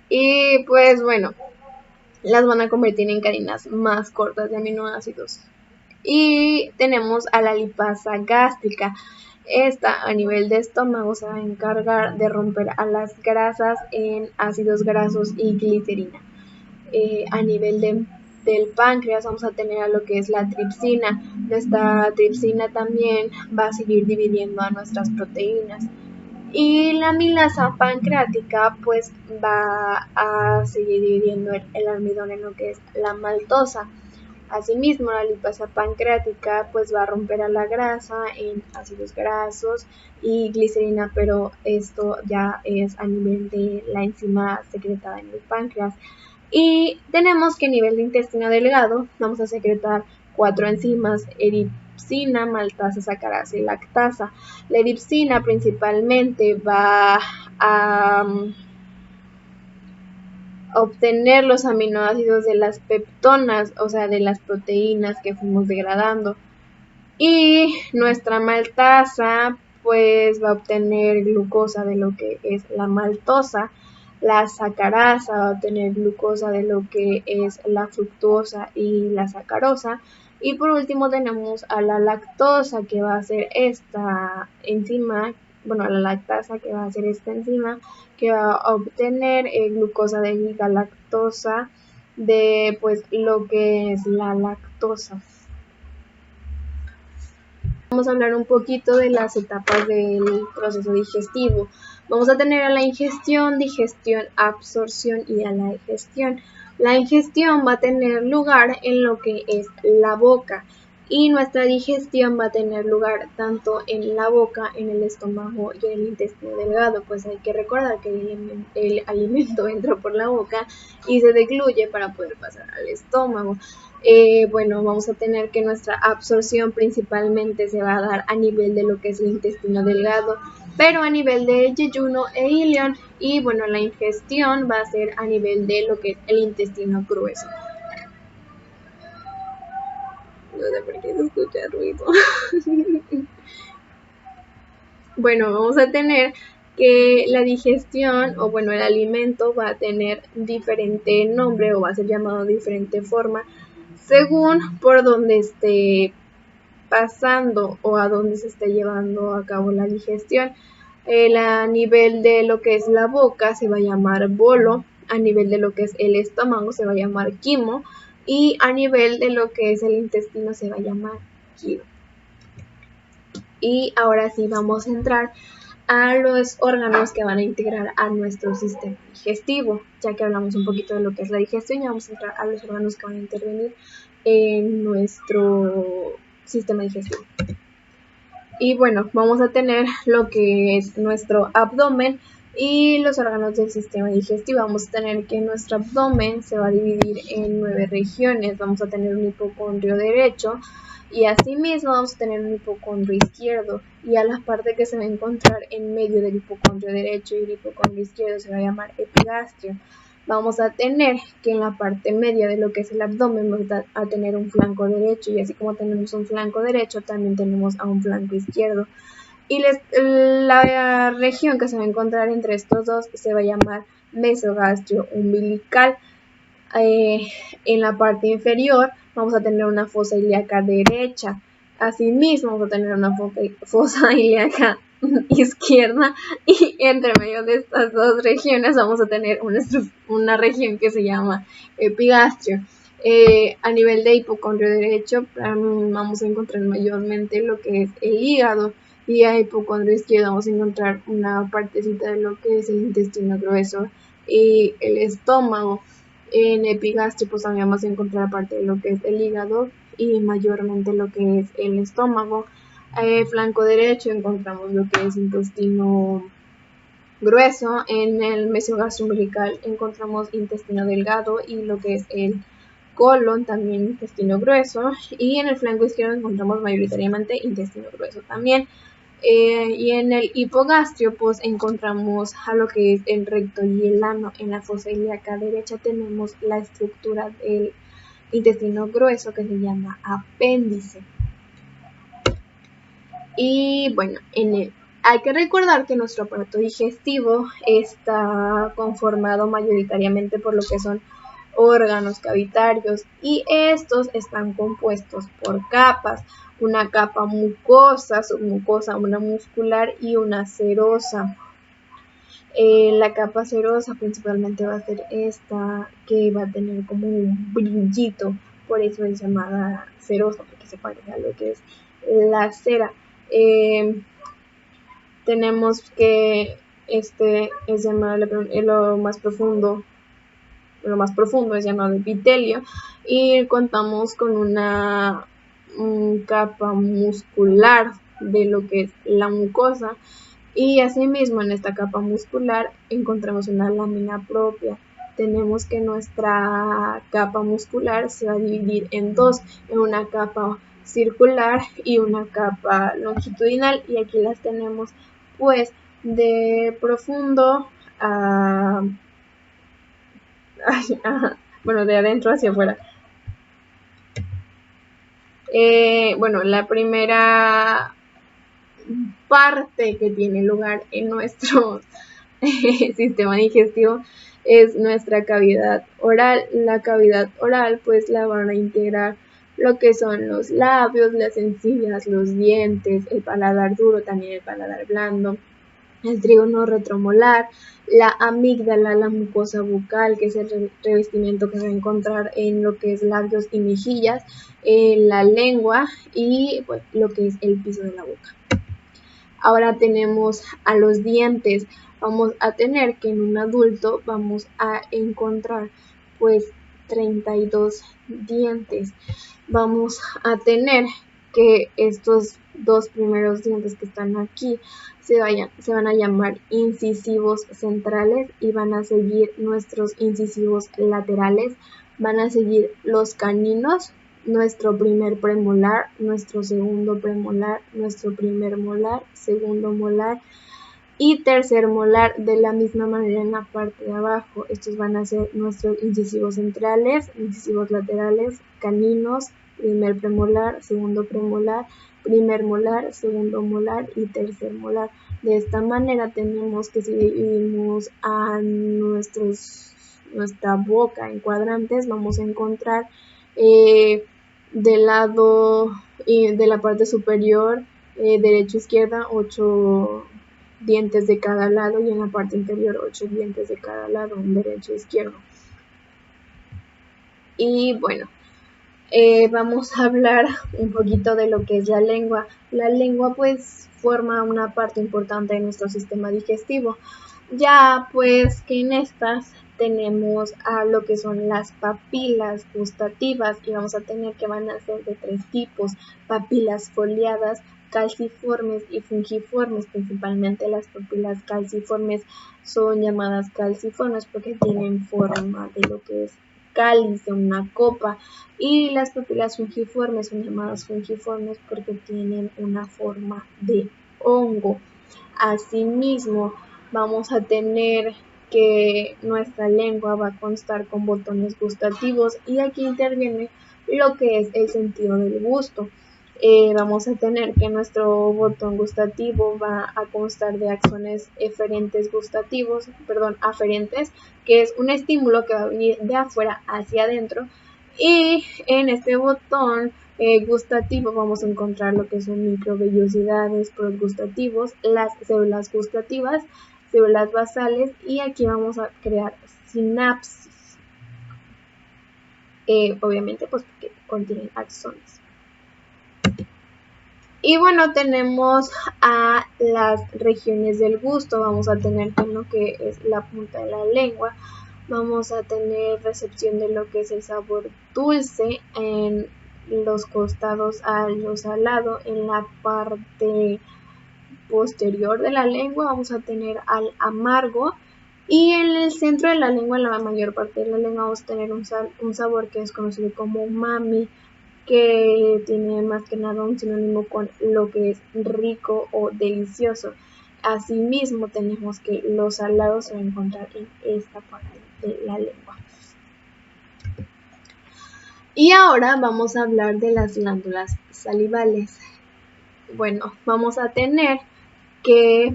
Y pues bueno, las van a convertir en cadenas más cortas de aminoácidos. Y tenemos a la lipasa gástrica. Esta a nivel de estómago se va a encargar de romper a las grasas en ácidos grasos y glicerina. A nivel del páncreas vamos a tener a lo que es la tripsina. Nuestra tripsina también va a seguir dividiendo a nuestras proteínas. Y la amilasa pancreática pues va a seguir dividiendo el almidón en lo que es la maltosa. Asimismo, la lipasa pancreática pues va a romper a la grasa en ácidos grasos y glicerina, pero esto ya es a nivel de la enzima secretada en el páncreas. Y tenemos que a nivel de intestino delgado vamos a secretar 4 enzimas: eripsina, maltasa, sacarasa y lactasa. La eripsina principalmente va a obtener los aminoácidos de las peptonas, o sea, de las proteínas que fuimos degradando. Y nuestra maltasa pues va a obtener glucosa de lo que es la maltosa. La sacarasa va a obtener glucosa de lo que es la fructosa y la sacarosa. Y por último tenemos a la lactosa, que va a ser esta enzima, la lactasa, que va a ser esta enzima que va a obtener glucosa de galactosa de pues lo que es la lactosa. Vamos a hablar un poquito de las etapas del proceso digestivo. Vamos a tener a la ingestión, digestión, absorción y a la digestión. La ingestión va a tener lugar en lo que es la boca, y nuestra digestión va a tener lugar tanto en la boca, en el estómago y en el intestino delgado. Pues hay que recordar que el alimento entra por la boca y se degluye para poder pasar al estómago. Vamos a tener que nuestra absorción principalmente se va a dar a nivel de lo que es el intestino delgado, pero a nivel de yeyuno e ilion. Y bueno, la ingestión va a ser a nivel de lo que es el intestino grueso. No sé por qué se escucha ruido. Bueno, vamos a tener que la digestión, o bueno, el alimento va a tener diferente nombre o va a ser llamado de diferente forma según por donde esté pasando o a dónde se esté llevando a cabo la digestión. A nivel de lo que es la boca se va a llamar bolo, a nivel de lo que es el estómago se va a llamar quimo y a nivel de lo que es el intestino se va a llamar quiro. Y ahora sí vamos a entrar a los órganos que van a integrar a nuestro sistema digestivo. Ya que hablamos un poquito de lo que es la digestión, ya vamos a entrar a los órganos que van a intervenir en nuestro sistema digestivo. Y bueno, vamos a tener lo que es nuestro abdomen y los órganos del sistema digestivo. Vamos a tener que nuestro abdomen se va a dividir en 9 regiones. Vamos a tener un hipocondrio derecho y asimismo vamos a tener un hipocondrio izquierdo. Y a la parte que se va a encontrar en medio del hipocondrio derecho y el hipocondrio izquierdo se va a llamar epigastrio. Vamos a tener que en la parte media de lo que es el abdomen vamos a tener un flanco derecho y así como tenemos un flanco derecho también tenemos a un flanco izquierdo y la región que se va a encontrar entre estos dos se va a llamar mesogastrio umbilical. En la parte inferior vamos a tener una fosa ilíaca derecha, asimismo vamos a tener una fosa ilíaca izquierda y entre medio de estas dos regiones vamos a tener una región que se llama epigastrio. A nivel de hipocondrio derecho vamos a encontrar mayormente lo que es el hígado y a hipocondrio izquierdo vamos a encontrar una partecita de lo que es el intestino grueso y el estómago. En epigastrio pues también vamos a encontrar parte de lo que es el hígado y mayormente lo que es el estómago. Flanco derecho encontramos lo que es intestino grueso. En el mesogastrio umbilical encontramos intestino delgado y lo que es el colon, también intestino grueso. Y en el flanco izquierdo encontramos mayoritariamente intestino grueso también. Y en el hipogastrio pues encontramos a lo que es el recto y el ano. En la fosa ilíaca derecha tenemos la estructura del intestino grueso que se llama apéndice. Y bueno, hay que recordar que nuestro aparato digestivo está conformado mayoritariamente por lo que son órganos cavitarios y estos están compuestos por capas, una capa mucosa, submucosa, una muscular y una serosa. La capa serosa principalmente va a ser esta que va a tener como un brillito, por eso es llamada serosa porque se parece a lo que es la cera. Tenemos que este es llamado lo más profundo es llamado epitelio y contamos con una capa muscular de lo que es la mucosa y asimismo en esta capa muscular encontramos una lámina propia. Tenemos que nuestra capa muscular se va a dividir en dos, en una capa circular y una capa longitudinal y aquí las tenemos pues de profundo a bueno, de adentro hacia afuera. Bueno, la primera parte que tiene lugar en nuestro sistema digestivo es nuestra cavidad oral. La cavidad oral pues la van a integrar lo que son los labios, las encías, los dientes, el paladar duro, también el paladar blando, el trígono retromolar, la amígdala, la mucosa bucal, que es el revestimiento que se va a encontrar en lo que es labios y mejillas, la lengua y pues, lo que es el piso de la boca. Ahora tenemos a los dientes. Vamos a tener que en un adulto vamos a encontrar pues 32 dientes. Vamos a tener que estos dos primeros dientes que están aquí se van a llamar incisivos centrales y van a seguir nuestros incisivos laterales, van a seguir los caninos, nuestro primer premolar, nuestro segundo premolar, nuestro primer molar, segundo molar y tercer molar de la misma manera en la parte de abajo. Estos van a ser nuestros incisivos centrales, incisivos laterales, caninos, primer premolar, segundo premolar, primer molar, segundo molar y tercer molar. De esta manera tenemos que si dividimos a nuestra boca en cuadrantes, vamos a encontrar del lado de la parte superior derecha izquierda 8 dientes de cada lado y en la parte inferior 8 dientes de cada lado, derecho e izquierdo. Y bueno, vamos a hablar un poquito de lo que es la lengua. La lengua pues forma una parte importante de nuestro sistema digestivo, ya pues que en estas tenemos a lo que son las papilas gustativas y vamos a tener que van a ser de 3 tipos: papilas foliadas, calciformes y fungiformes. Principalmente las papilas calciformes son llamadas calciformes porque tienen forma de lo que es cáliz de una copa, y las papilas fungiformes son llamadas fungiformes porque tienen una forma de hongo. Asimismo, vamos a tener que nuestra lengua va a constar con botones gustativos, y aquí interviene lo que es el sentido del gusto. Vamos a tener que nuestro botón gustativo va a constar de axones aferentes, que es un estímulo que va a venir de afuera hacia adentro, y en este botón gustativo vamos a encontrar lo que son microvellosidades, gustativos, las células gustativas, células basales, y aquí vamos a crear sinapsis, obviamente pues porque contienen axones. Y bueno, tenemos a las regiones del gusto. Vamos a tener lo que es la punta de la lengua, vamos a tener recepción de lo que es el sabor dulce en los costados a lo salado. En la parte posterior de la lengua vamos a tener al amargo, y en el centro de la lengua, en la mayor parte de la lengua, vamos a tener un sabor que es conocido como umami, que tiene más que nada un sinónimo con lo que es rico o delicioso. Asimismo, tenemos que los salados se van a encontrar en esta parte de la lengua. Y ahora vamos a hablar de las glándulas salivales. Bueno, vamos a tener 3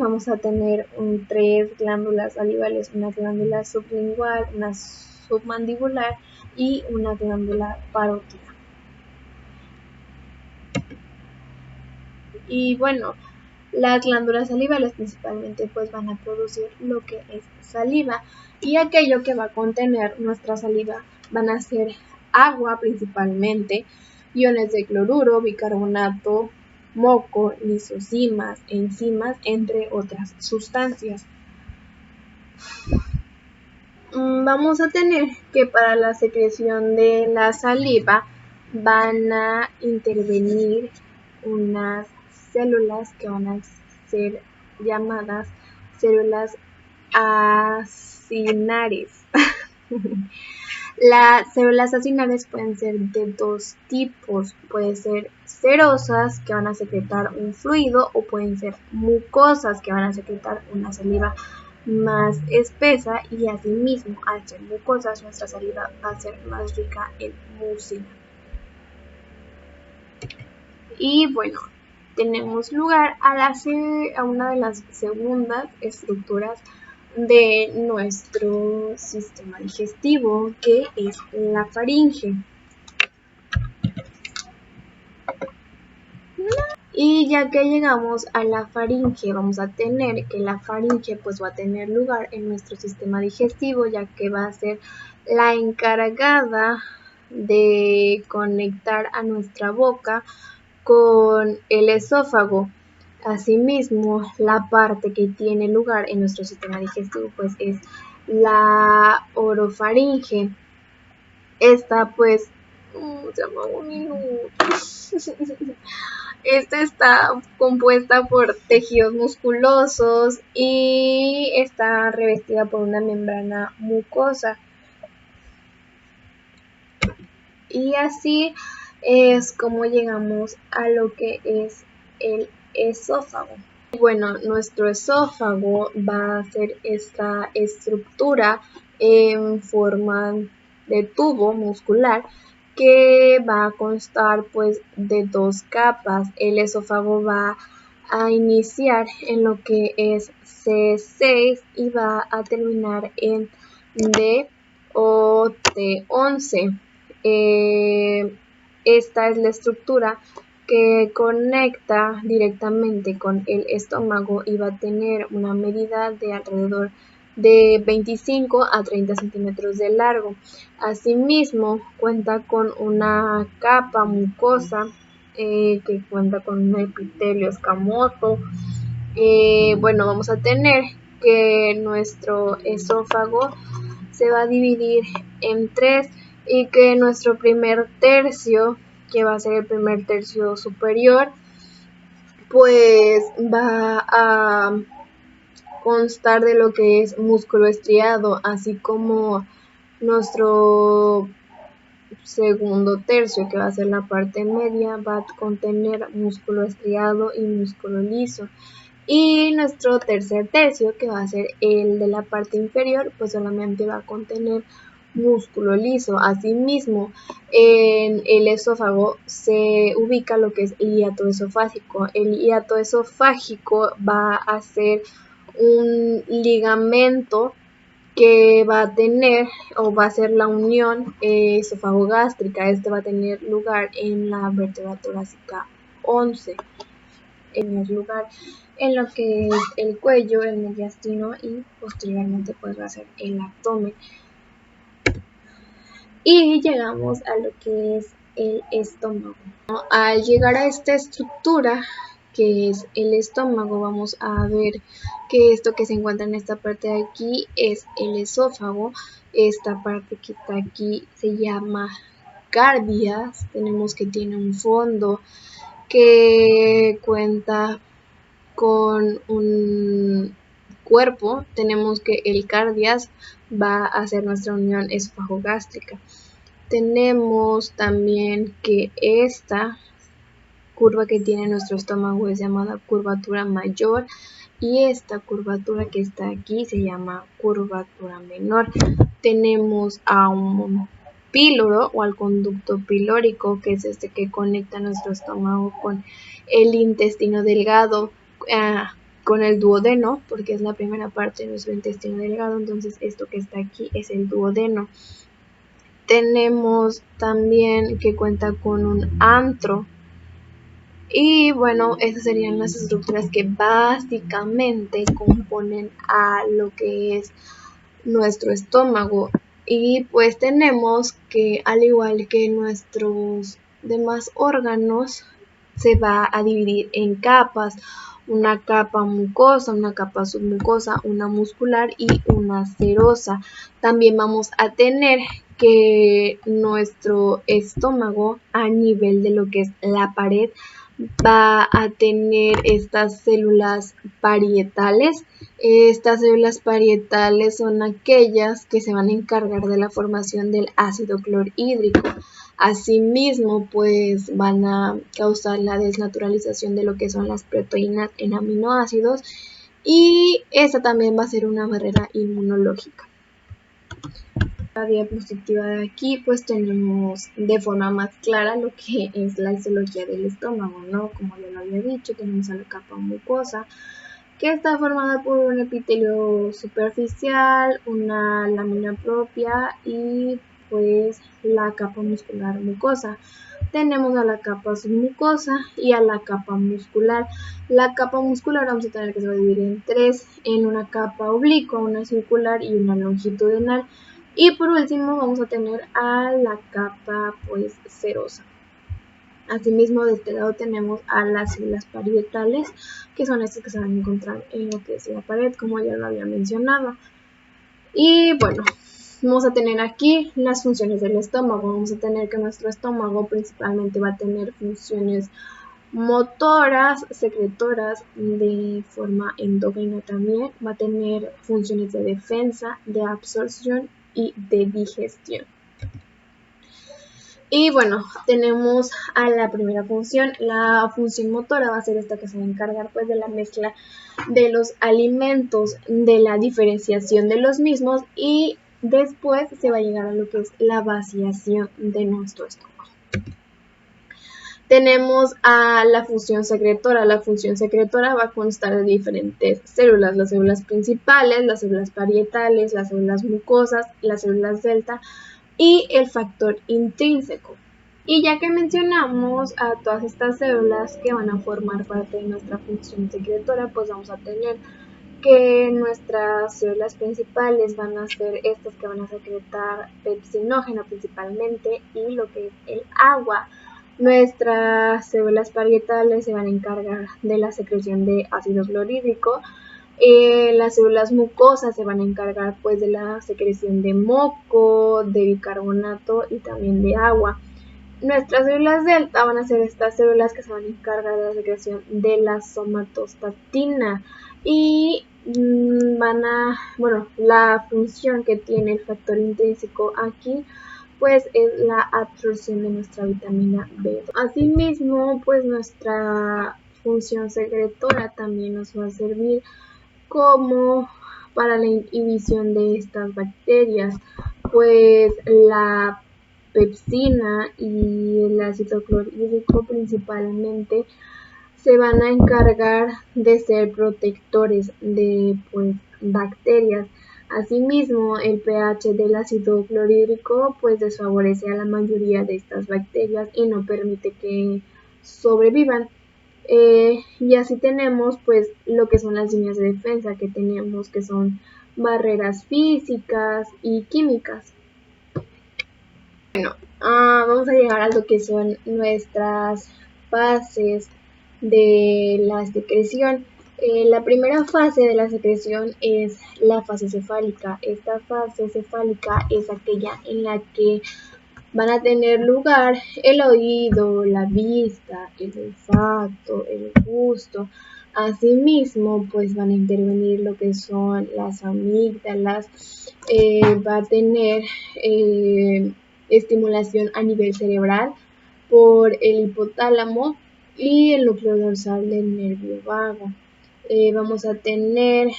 glándulas salivales: una glándula sublingual, una submandibular y una glándula parótida. Y bueno, las glándulas salivales principalmente pues van a producir lo que es saliva, y aquello que va a contener nuestra saliva van a ser agua principalmente, iones de cloruro, bicarbonato, moco, lisosimas, enzimas, entre otras sustancias. Vamos a tener que para la secreción de la saliva van a intervenir unas células que van a ser llamadas células acinares. Las células acinares pueden ser de 2 tipos: pueden ser cerosas, que van a secretar un fluido, o pueden ser mucosas, que van a secretar una saliva más espesa, y asimismo al ser mucosas nuestra saliva va a ser más rica en mucina. Y bueno, tenemos lugar a una de las segundas estructuras de nuestro sistema digestivo, que es la faringe. Y ya que llegamos a la faringe, vamos a tener que la faringe pues va a tener lugar en nuestro sistema digestivo, ya que va a ser la encargada de conectar a nuestra boca con el esófago. Asimismo, la parte que tiene lugar en nuestro sistema digestivo pues es la orofaringe. Esta pues, llama un minuto. Esta está compuesta por tejidos musculosos y está revestida por una membrana mucosa. Y así es como llegamos a lo que es el esófago. Bueno, nuestro esófago va a ser esta estructura en forma de tubo muscular que va a constar pues de 2 capas. El esófago va a iniciar en lo que es C6 y va a terminar en D o T11. Esta es la estructura que conecta directamente con el estómago y va a tener una medida de alrededor de 25 a 30 centímetros de largo. Asimismo, cuenta con una capa mucosa que cuenta con un epitelio escamoso. Bueno, vamos a tener que nuestro esófago se va a dividir en tres y que nuestro primer tercio, que va a ser el primer tercio superior, pues va a constar de lo que es músculo estriado, así como nuestro segundo tercio, que va a ser la parte media, va a contener músculo estriado y músculo liso. Y nuestro tercer tercio, que va a ser el de la parte inferior, pues solamente va a contener músculo liso. Asimismo, en el esófago se ubica lo que es el hiato esofágico. El hiato esofágico va a ser un ligamento que va a tener o va a ser la unión esofagogástrica. Este va a tener lugar en la vértebra torácica 11, en el lugar en lo que es el cuello, el mediastino y posteriormente pues va a ser el abdomen. Y llegamos a lo que es el estómago. Al llegar a esta estructura que es el estómago, vamos a ver que esto que se encuentra en esta parte de aquí es el esófago. Esta parte que está aquí se llama cardias. Tenemos que tiene un fondo que cuenta con un cuerpo. Tenemos que el cardias va a ser nuestra unión esofagogástrica. Tenemos también que esta curva que tiene nuestro estómago es llamada curvatura mayor y esta curvatura que está aquí se llama curvatura menor. Tenemos a un píloro o al conducto pilórico, que es este que conecta nuestro estómago con el intestino delgado, con el duodeno, porque es la primera parte de nuestro intestino delgado. Entonces esto que está aquí es el duodeno. Tenemos también que cuenta con un antro. Y bueno, esas serían las estructuras que básicamente componen a lo que es nuestro estómago. Y pues tenemos que, al igual que nuestros demás órganos, se va a dividir en capas. Una capa mucosa, una capa submucosa, una muscular y una serosa. También vamos a tener que nuestro estómago, a nivel de lo que es la pared, va a tener estas células parietales. Estas células parietales son aquellas que se van a encargar de la formación del ácido clorhídrico. Asimismo, pues van a causar la desnaturalización de lo que son las proteínas en aminoácidos y esta también va a ser una barrera inmunológica. La diapositiva de aquí pues tenemos de forma más clara lo que es la histología del estómago, ¿no? Como ya lo había dicho, tenemos a la capa mucosa, que está formada por un epitelio superficial, una lámina propia y pues la capa muscular mucosa. Tenemos a la capa submucosa y a la capa muscular. La capa muscular vamos a tener que se va a dividir en tres, en una capa oblicua, una circular y una longitudinal. Y por último vamos a tener a la capa pues serosa. Asimismo, de este lado tenemos a las células parietales, que son estas que se van a encontrar en lo que es la pared, como ya lo había mencionado. Y bueno, vamos a tener aquí las funciones del estómago. Vamos a tener que nuestro estómago principalmente va a tener funciones motoras, secretoras de forma endógena también. Va a tener funciones de defensa, de absorción y de digestión. Y bueno, tenemos a la primera función. La función motora va a ser esta que se va a encargar pues de la mezcla de los alimentos, de la diferenciación de los mismos y después se va a llegar a lo que es la vaciación de nuestro estómago. Tenemos a la función secretora. La función secretora va a constar de diferentes células, las células principales, las células parietales, las células mucosas, las células delta y el factor intrínseco. Y ya que mencionamos a todas estas células que van a formar parte de nuestra función secretora, pues vamos a tener que nuestras células principales van a ser estas que van a secretar pepsinógeno principalmente y lo que es el agua. Nuestras células parietales se van a encargar de la secreción de ácido clorhídrico. Las células mucosas se van a encargar pues de la secreción de moco, de bicarbonato y también de agua. Nuestras células delta van a ser estas células que se van a encargar de la secreción de la somatostatina y la función que tiene el factor intrínseco aquí pues es la absorción de nuestra vitamina B. Asimismo, pues nuestra función secretora también nos va a servir como para la inhibición de estas bacterias, pues la pepsina y el ácido clorhídrico principalmente se van a encargar de ser protectores de pues, bacterias. Asimismo, el pH del ácido clorhídrico pues desfavorece a la mayoría de estas bacterias y no permite que sobrevivan. Y así tenemos pues lo que son las líneas de defensa que tenemos, que son barreras físicas y químicas. Vamos a llegar a lo que son nuestras fases de la secreción. La primera fase de la secreción es la fase cefálica. Esta fase cefálica es aquella en la que van a tener lugar el oído, la vista, el olfato, el gusto. Asimismo, pues van a intervenir lo que son las amígdalas, va a tener estimulación a nivel cerebral por el hipotálamo y el núcleo dorsal del nervio vago. Vamos a tener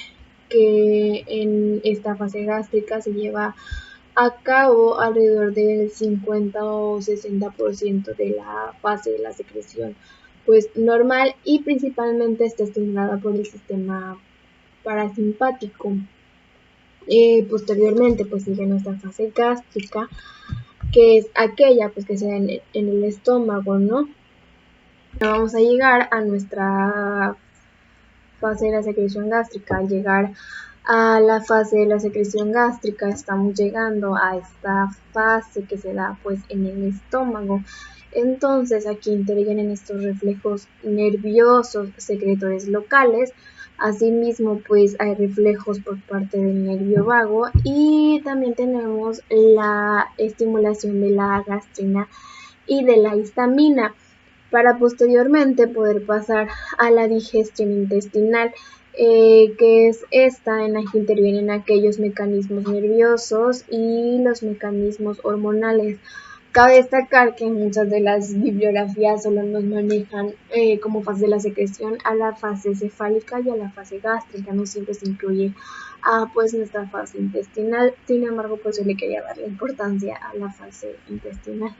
que en esta fase gástrica se lleva a cabo alrededor del 50 o 60% de la fase de la secreción pues normal y principalmente está estimulada por el sistema parasimpático. Posteriormente pues sigue nuestra fase gástrica, que es aquella pues que se da en el estómago, ¿no? Vamos a llegar a nuestra fase de la secreción gástrica. Al llegar a la fase de la secreción gástrica estamos llegando a esta fase que se da pues en el estómago. Entonces aquí intervienen estos reflejos nerviosos secretores locales. Asimismo pues hay reflejos por parte del nervio vago y también tenemos la estimulación de la gastrina y de la histamina para posteriormente poder pasar a la digestión intestinal, que es esta en la que intervienen aquellos mecanismos nerviosos y los mecanismos hormonales. Cabe destacar que muchas de las bibliografías solo nos manejan como fase de la secreción a la fase cefálica y a la fase gástrica, no siempre se incluye pues nuestra fase intestinal. Sin embargo, pues yo le quería dar la importancia a la fase intestinal.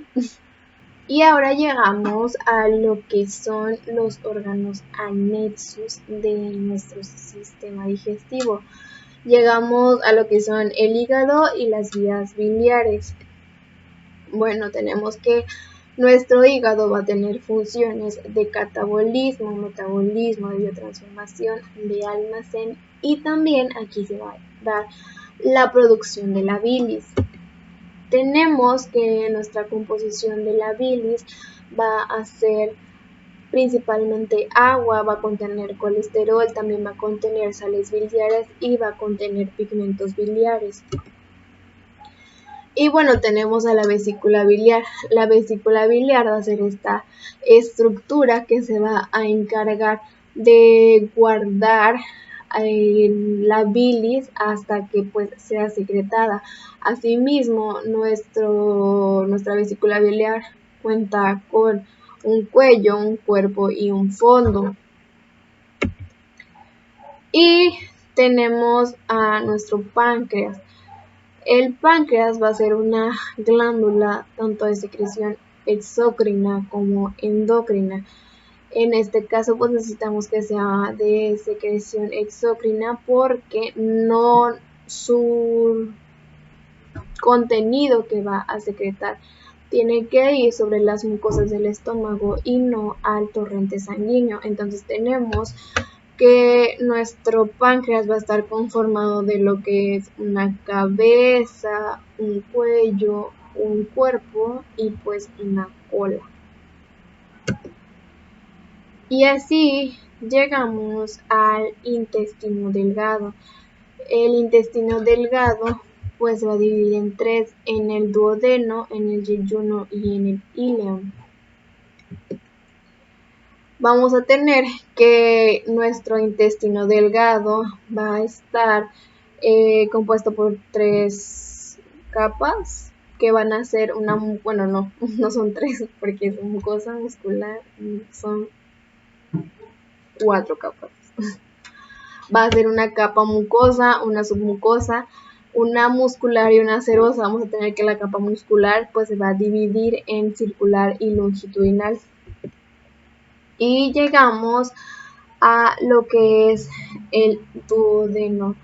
Y ahora llegamos a lo que son los órganos anexos de nuestro sistema digestivo. Llegamos a lo que son el hígado y las vías biliares. Bueno, tenemos que nuestro hígado va a tener funciones de catabolismo, metabolismo, de biotransformación, de almacén y también aquí se va a dar la producción de la bilis. Tenemos que nuestra composición de la bilis va a ser principalmente agua, va a contener colesterol, también va a contener sales biliares y va a contener pigmentos biliares. Y bueno, tenemos a la vesícula biliar. La vesícula biliar va a ser esta estructura que se va a encargar de guardar la bilis hasta que pues sea secretada. Asimismo, nuestra vesícula biliar cuenta con un cuello, un cuerpo y un fondo. Y tenemos a nuestro páncreas. El páncreas va a ser una glándula tanto de secreción exócrina como endocrina. En este caso pues necesitamos que sea de secreción exócrina porque no su contenido que va a secretar tiene que ir sobre las mucosas del estómago y no al torrente sanguíneo. Entonces tenemos que nuestro páncreas va a estar conformado de lo que es una cabeza, un cuello, un cuerpo y pues una cola. Y así llegamos al intestino delgado. El intestino delgado pues se va a dividir en tres, en el duodeno, en el yeyuno y en el ileón. Vamos a tener que nuestro intestino delgado va a estar compuesto por tres capas que van a ser una, bueno, no son tres porque es mucosa muscular, son 4 capas. Va a ser una capa mucosa, una submucosa, una muscular y una serosa. Vamos a tener que la capa muscular pues se va a dividir en circular y longitudinal. Y llegamos a lo que es el duodeno.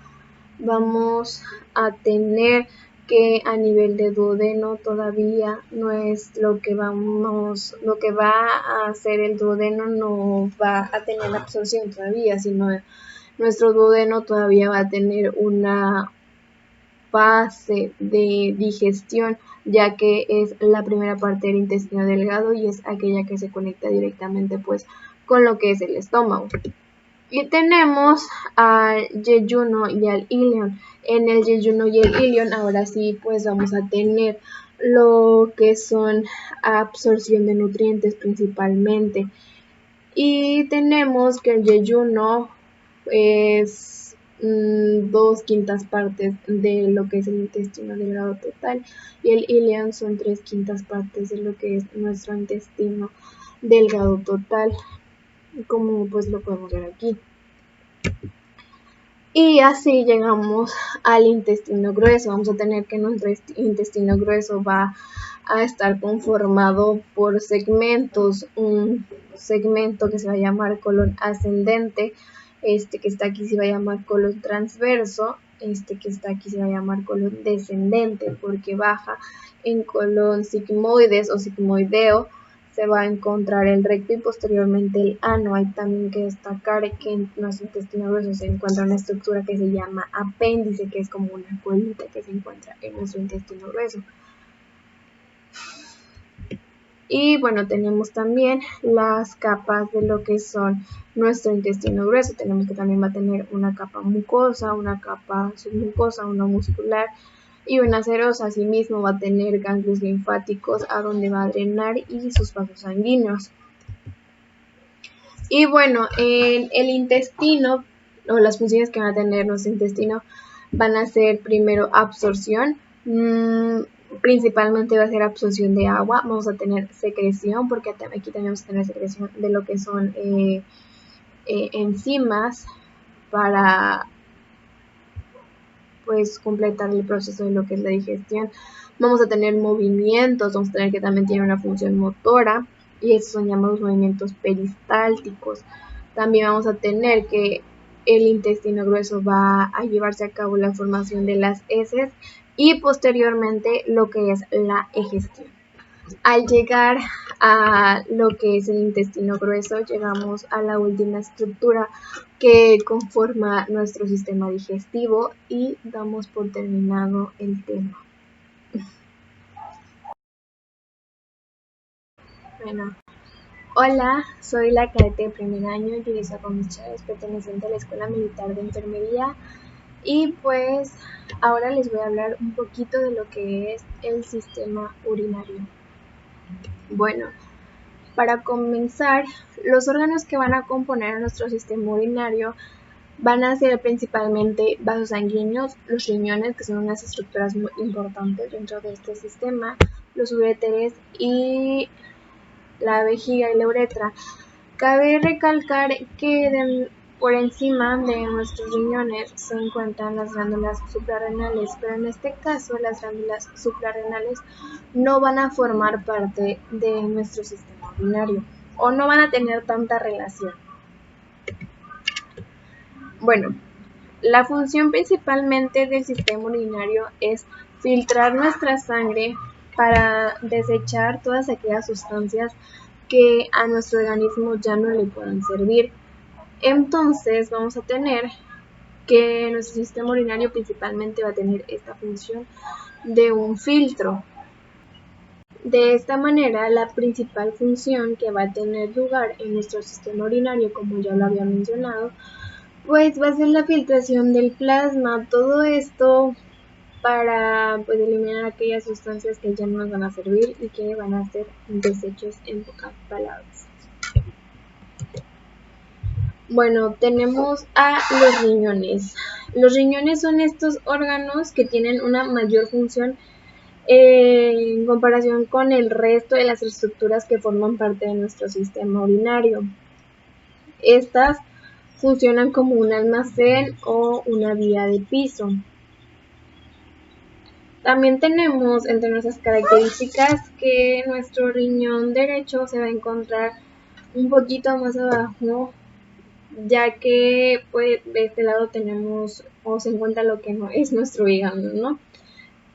Vamos a tener que a nivel de duodeno todavía no es lo que va a hacer el duodeno, no va a tener absorción todavía, sino nuestro duodeno todavía va a tener una fase de digestión, ya que es la primera parte del intestino delgado y es aquella que se conecta directamente pues con lo que es el estómago. Y tenemos al yeyuno y al ileón. En el yeyuno y el ileón ahora sí pues vamos a tener lo que son absorción de nutrientes principalmente. Y tenemos que el yeyuno es 2/5 partes de lo que es el intestino delgado total y el ileón son 3/5 partes de lo que es nuestro intestino delgado total, como pues lo podemos ver aquí. Y así llegamos al intestino grueso. Vamos a tener que nuestro intestino grueso va a estar conformado por segmentos. Un segmento que se va a llamar colon ascendente, este que está aquí se va a llamar colon transverso, este que está aquí se va a llamar colon descendente porque baja en colon sigmoides o sigmoideo. Se va a encontrar el recto y posteriormente el ano. Hay también que destacar que en nuestro intestino grueso se encuentra una estructura que se llama apéndice, que es como una colita que se encuentra en nuestro intestino grueso. Y bueno, tenemos también las capas de lo que son nuestro intestino grueso. Tenemos que también va a tener una capa mucosa, una capa submucosa, una muscular y una serosa. Asimismo va a tener ganglios linfáticos a donde va a drenar y sus vasos sanguíneos. Y bueno, en el intestino, o las funciones que van a tener nuestro intestino, van a ser primero absorción, principalmente va a ser absorción de agua. Vamos a tener secreción, porque aquí también vamos a tener secreción de lo que son enzimas para pues completar el proceso de lo que es la digestión. Vamos a tener movimientos, vamos a tener que también tiene una función motora y estos son llamados movimientos peristálticos. También vamos a tener que el intestino grueso va a llevarse a cabo la formación de las heces y posteriormente lo que es la egestión. Al llegar a lo que es el intestino grueso, llegamos a la última estructura que conforma nuestro sistema digestivo y damos por terminado el tema. Bueno, hola, soy la cadete de primer año, Yulisa Gómez Chávez, perteneciente a la Escuela Militar de Enfermería. Y pues ahora les voy a hablar un poquito de lo que es el sistema urinario. Bueno, para comenzar, los órganos que van a componer nuestro sistema urinario van a ser principalmente vasos sanguíneos, los riñones, que son unas estructuras muy importantes dentro de este sistema, los uréteres y la vejiga y la uretra. Cabe recalcar que por encima de nuestros riñones se encuentran las glándulas suprarrenales, pero en este caso las glándulas suprarrenales no van a formar parte de nuestro sistema urinario o no van a tener tanta relación. Bueno, la función principalmente del sistema urinario es filtrar nuestra sangre para desechar todas aquellas sustancias que a nuestro organismo ya no le puedan servir. Entonces vamos a tener que nuestro sistema urinario principalmente va a tener esta función de un filtro. De esta manera, la principal función que va a tener lugar en nuestro sistema urinario, como ya lo había mencionado, pues va a ser la filtración del plasma. Todo esto para pues eliminar aquellas sustancias que ya no nos van a servir y que van a ser desechos, en pocas palabras. Bueno, tenemos a los riñones. Los riñones son estos órganos que tienen una mayor función en comparación con el resto de las estructuras que forman parte de nuestro sistema urinario. Estas funcionan como un almacén o una vía de piso. También tenemos entre nuestras características que nuestro riñón derecho se va a encontrar un poquito más abajo, ya que pues de este lado tenemos o se encuentra lo que no es nuestro hígado, ¿no?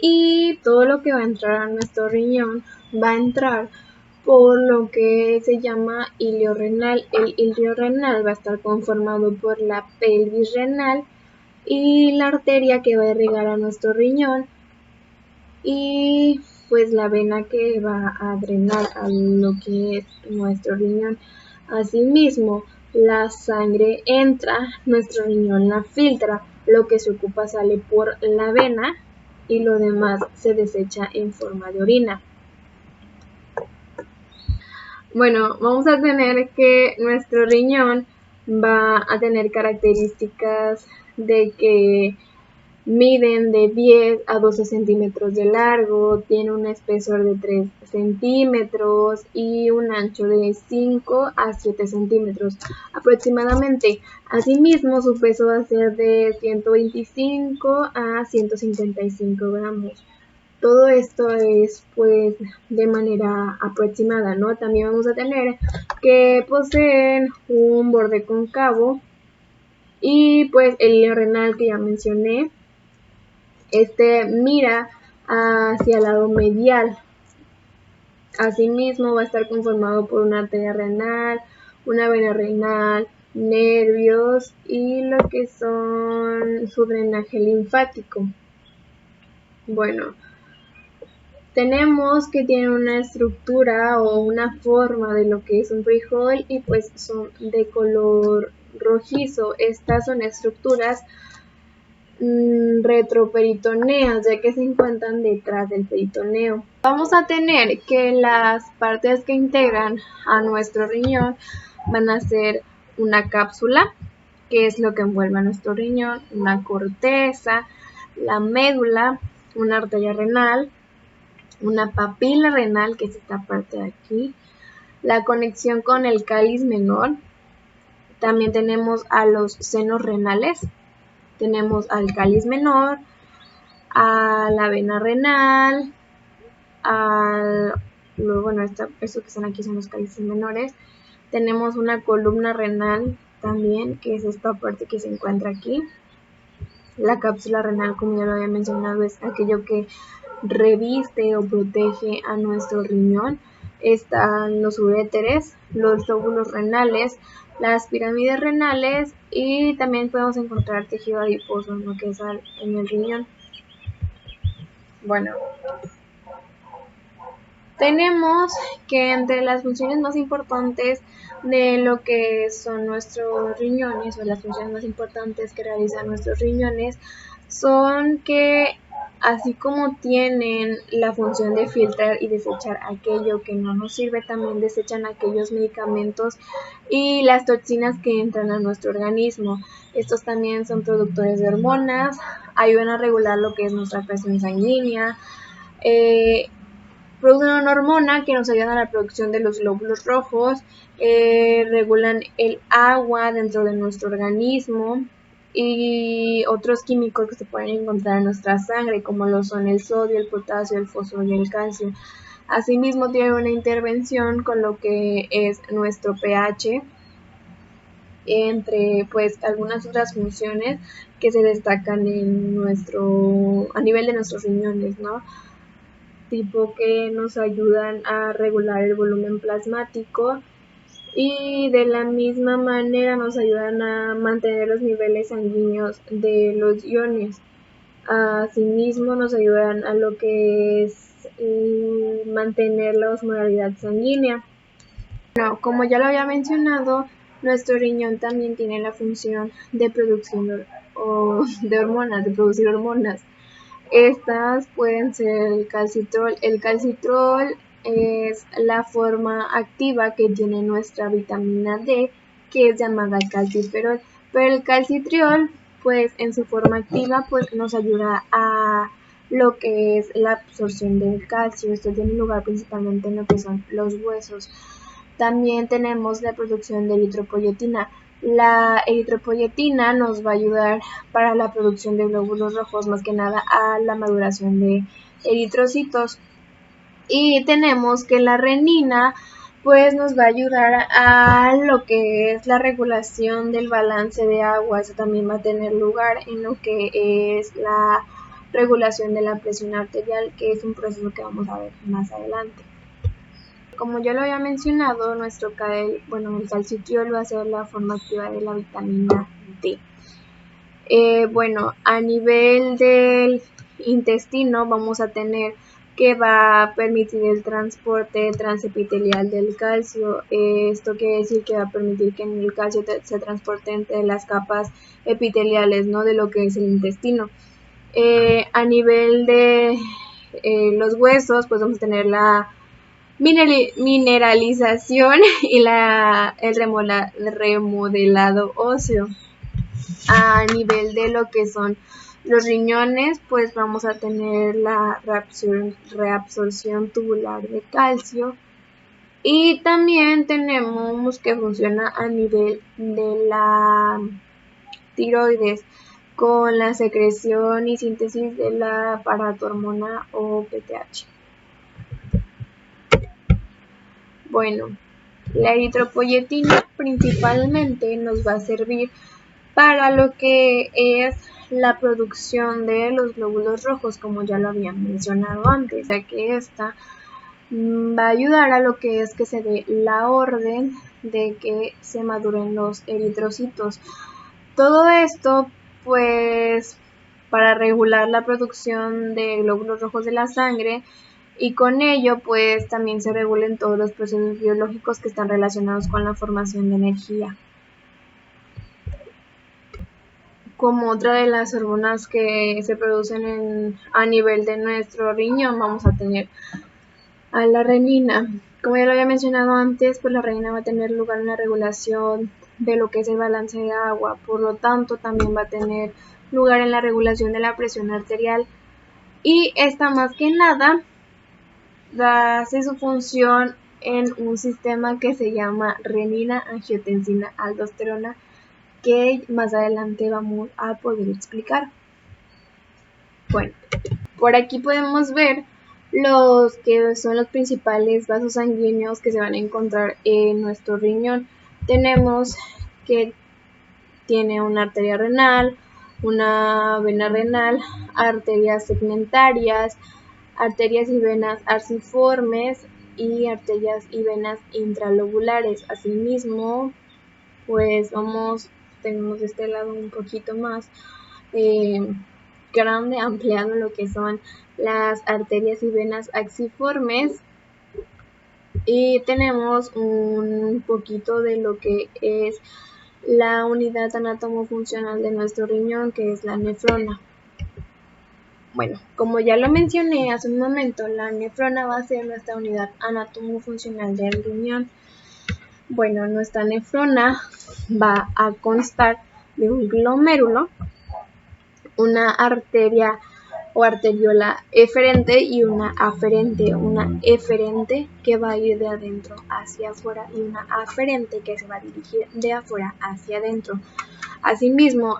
Y todo lo que va a entrar a nuestro riñón va a entrar por lo que se llama hilio renal. El hilio renal va a estar conformado por la pelvis renal y la arteria que va a irrigar a nuestro riñón y pues la vena que va a drenar a lo que es nuestro riñón. Asimismo, la sangre entra, nuestro riñón la filtra, lo que se ocupa sale por la vena y lo demás se desecha en forma de orina. Bueno, vamos a tener que nuestro riñón va a tener características de que miden de 10 a 12 centímetros de largo, tiene un espesor de 3 centímetros y un ancho de 5 a 7 centímetros aproximadamente. Asimismo, su peso va a ser de 125 a 155 gramos. Todo esto es pues de manera aproximada, ¿no? También vamos a tener que poseen un borde cóncavo y pues el hilo renal que ya mencioné, mira hacia el lado medial. Asimismo va a estar conformado por una arteria renal, una vena renal, nervios y lo que son su drenaje linfático. Bueno, tenemos que tienen una estructura o una forma de lo que es un frijol y pues son de color rojizo. Estas son estructuras retroperitoneas, ya que se encuentran detrás del peritoneo. Vamos a tener que las partes que integran a nuestro riñón van a ser una cápsula, que es lo que envuelve a nuestro riñón, una corteza, la médula, una arteria renal, una papila renal, que es esta parte de aquí, la conexión con el cáliz menor. También tenemos a los senos renales, tenemos al cáliz menor, a la vena renal, bueno, esto que están aquí son los cálices menores. Tenemos una columna renal también, que es esta parte que se encuentra aquí. La cápsula renal, como ya lo había mencionado, es aquello que reviste o protege a nuestro riñón. Están los uréteres, los lóbulos renales, las pirámides renales y también podemos encontrar tejido adiposo, ¿no?, que es en el riñón. Bueno, tenemos que entre las funciones más importantes de lo que son nuestros riñones, o las funciones más importantes que realizan nuestros riñones, son que así como tienen la función de filtrar y desechar aquello que no nos sirve, también desechan aquellos medicamentos y las toxinas que entran a nuestro organismo. Estos también son productores de hormonas, ayudan a regular lo que es nuestra presión sanguínea, producen una hormona que nos ayuda a la producción de los glóbulos rojos, regulan el agua dentro de nuestro organismo y otros químicos que se pueden encontrar en nuestra sangre, como lo son el sodio, el potasio, el fósforo y el calcio. Asimismo, tiene una intervención con lo que es nuestro pH, entre pues algunas otras funciones que se destacan a nivel de nuestros riñones, ¿no? tipo que nos ayudan a regular el volumen plasmático y de la misma manera nos ayudan a mantener los niveles sanguíneos de los iones. Asimismo nos ayudan a lo que es mantener la osmolaridad sanguínea. Bueno, como ya lo había mencionado, nuestro riñón también tiene la función de producción de hormonas, de producir hormonas. Estas pueden ser el calcitrol. El calcitrol es la forma activa que tiene nuestra vitamina D, que es llamada calciferol. Pero el calcitriol, pues en su forma activa, pues nos ayuda a lo que es la absorción del calcio. Esto tiene lugar principalmente en lo que son los huesos. También tenemos la producción de eritropoyetina. La eritropoyetina nos va a ayudar para la producción de glóbulos rojos, más que nada a la maduración de eritrocitos. Y tenemos que la renina pues nos va a ayudar a lo que es la regulación del balance de agua. Eso también va a tener lugar en lo que es la regulación de la presión arterial, que es un proceso que vamos a ver más adelante. Como ya lo había mencionado, el calcitriol va a ser la forma activa de la vitamina D. A nivel del intestino vamos a tener que va a permitir el transporte transepitelial del calcio. Esto quiere decir que va a permitir que el calcio se transporte entre las capas epiteliales, ¿no?, de lo que es el intestino. A nivel de los huesos, pues vamos a tener la mineralización y el remodelado óseo. A nivel de lo que son los riñones, pues vamos a tener la reabsorción tubular de calcio. Y también tenemos que funciona a nivel de la tiroides, con la secreción y síntesis de la paratormona o PTH. Bueno, la eritropoyetina principalmente nos va a servir para lo que es la producción de los glóbulos rojos, como ya lo había mencionado antes, ya que esta va a ayudar a lo que es que se dé la orden de que se maduren los eritrocitos. Todo esto, pues, para regular la producción de glóbulos rojos de la sangre, y con ello pues también se regulen todos los procesos biológicos que están relacionados con la formación de energía. Como otra de las hormonas que se producen a nivel de nuestro riñón, vamos a tener a la renina. Como ya lo había mencionado antes, pues la renina va a tener lugar en la regulación de lo que es el balance de agua, por lo tanto también va a tener lugar en la regulación de la presión arterial, y esta más que nada hace su función en un sistema que se llama renina-angiotensina-aldosterona, que más adelante vamos a poder explicar. Bueno, por aquí podemos ver los que son los principales vasos sanguíneos que se van a encontrar en nuestro riñón. Tenemos que tiene una arteria renal, una vena renal, arterias segmentarias, arterias y venas arciformes y arterias y venas intralobulares. Asimismo, pues tenemos este lado un poquito más grande, ampliado lo que son las arterias y venas axiformes, y tenemos un poquito de lo que es la unidad anatomofuncional de nuestro riñón, que es la nefrona. Bueno, como ya lo mencioné hace un momento, la nefrona va a ser nuestra unidad anatomofuncional del riñón. Bueno, nuestra nefrona va a constar de un glomérulo, una arteria o arteriola eferente y una aferente. Una eferente que va a ir de adentro hacia afuera y una aferente que se va a dirigir de afuera hacia adentro. Asimismo,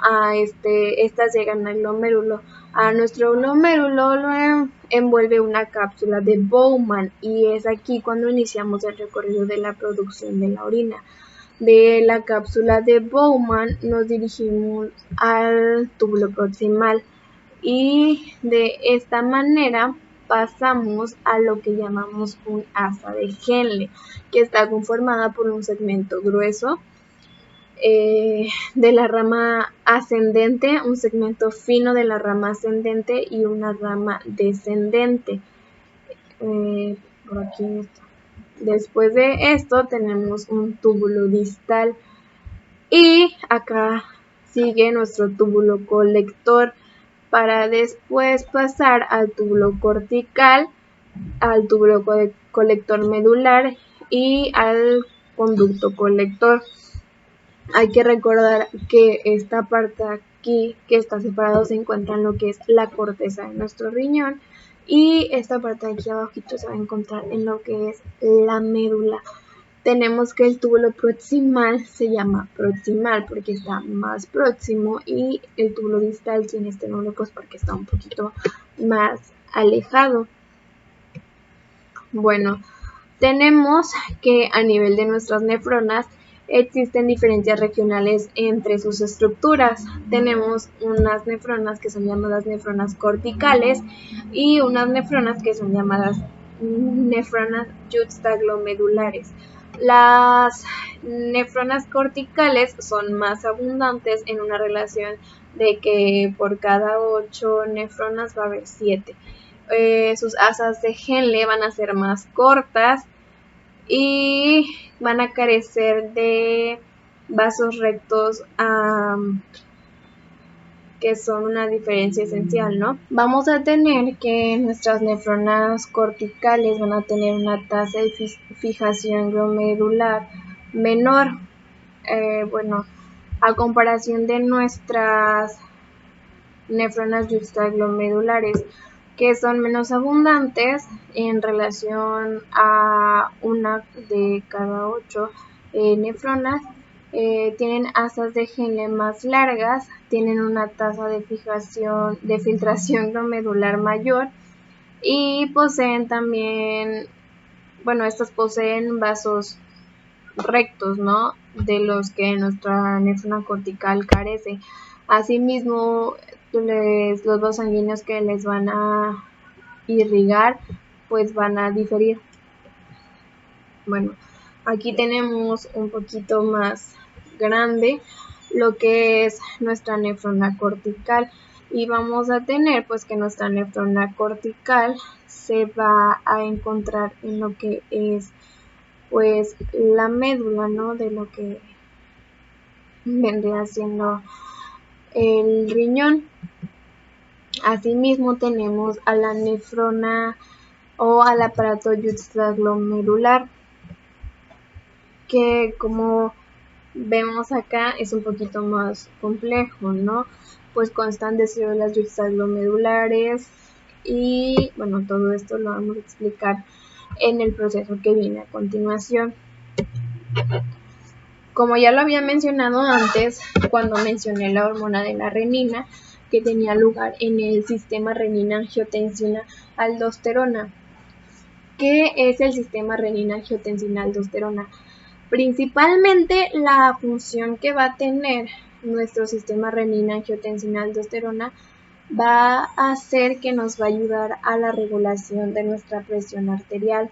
estas llegan al glomérulo. A nuestro glomérulo lo envuelve una cápsula de Bowman, y es aquí cuando iniciamos el recorrido de la producción de la orina. De la cápsula de Bowman nos dirigimos al túbulo proximal, y de esta manera pasamos a lo que llamamos un asa de Henle, que está conformada por un segmento grueso de la rama ascendente, un segmento fino de la rama ascendente y una rama descendente. Por aquí está. Después de esto tenemos un túbulo distal y acá sigue nuestro túbulo colector para después pasar al túbulo cortical, al túbulo colector medular y al conducto colector. Hay que recordar que esta parte aquí que está separado se encuentra en lo que es la corteza de nuestro riñón y esta parte de aquí abajito se va a encontrar en lo que es la médula. Tenemos que el túbulo proximal se llama proximal porque está más próximo y el túbulo distal tiene este nombre pues porque está un poquito más alejado. Bueno, tenemos que a nivel de nuestras nefronas existen diferencias regionales entre sus estructuras. Tenemos unas nefronas que son llamadas nefronas corticales y unas nefronas que son llamadas nefronas yuxtaglomedulares. Las nefronas corticales son más abundantes en una relación de que por cada 8 nefronas va a haber 7. Sus asas de Henle van a ser más cortas y van a carecer de vasos rectos que son una diferencia esencial, ¿no? Vamos a tener que nuestras nefronas corticales van a tener una tasa de fijación glomerular menor, bueno, a comparación de nuestras nefronas yuxtaglomedulares, que son menos abundantes en relación a una de cada 8 nefronas. Tienen asas de Henle más largas, tienen una tasa de filtración glomerular mayor y poseen también, bueno, estas poseen vasos rectos, ¿no? De los que nuestra nefrona cortical carece. Asimismo, los vasos sanguíneos que les van a irrigar, pues van a diferir. Bueno, aquí tenemos un poquito más grande lo que es nuestra nefrona cortical y vamos a tener pues que nuestra nefrona cortical se va a encontrar en lo que es pues la médula, ¿no? De lo que vendría siendo el riñón. Asimismo tenemos a la nefrona o al aparato yuxtaglomerular, que como vemos acá es un poquito más complejo, ¿no? Pues constan de células yuxtaglomedulares y bueno, todo esto lo vamos a explicar en el proceso que viene a continuación. Como ya lo había mencionado antes, cuando mencioné la hormona de la renina, que tenía lugar en el sistema renina-angiotensina-aldosterona. ¿Qué es el sistema renina-angiotensina-aldosterona? Principalmente la función que va a tener nuestro sistema renina-angiotensina-aldosterona va a hacer que nos va a ayudar a la regulación de nuestra presión arterial.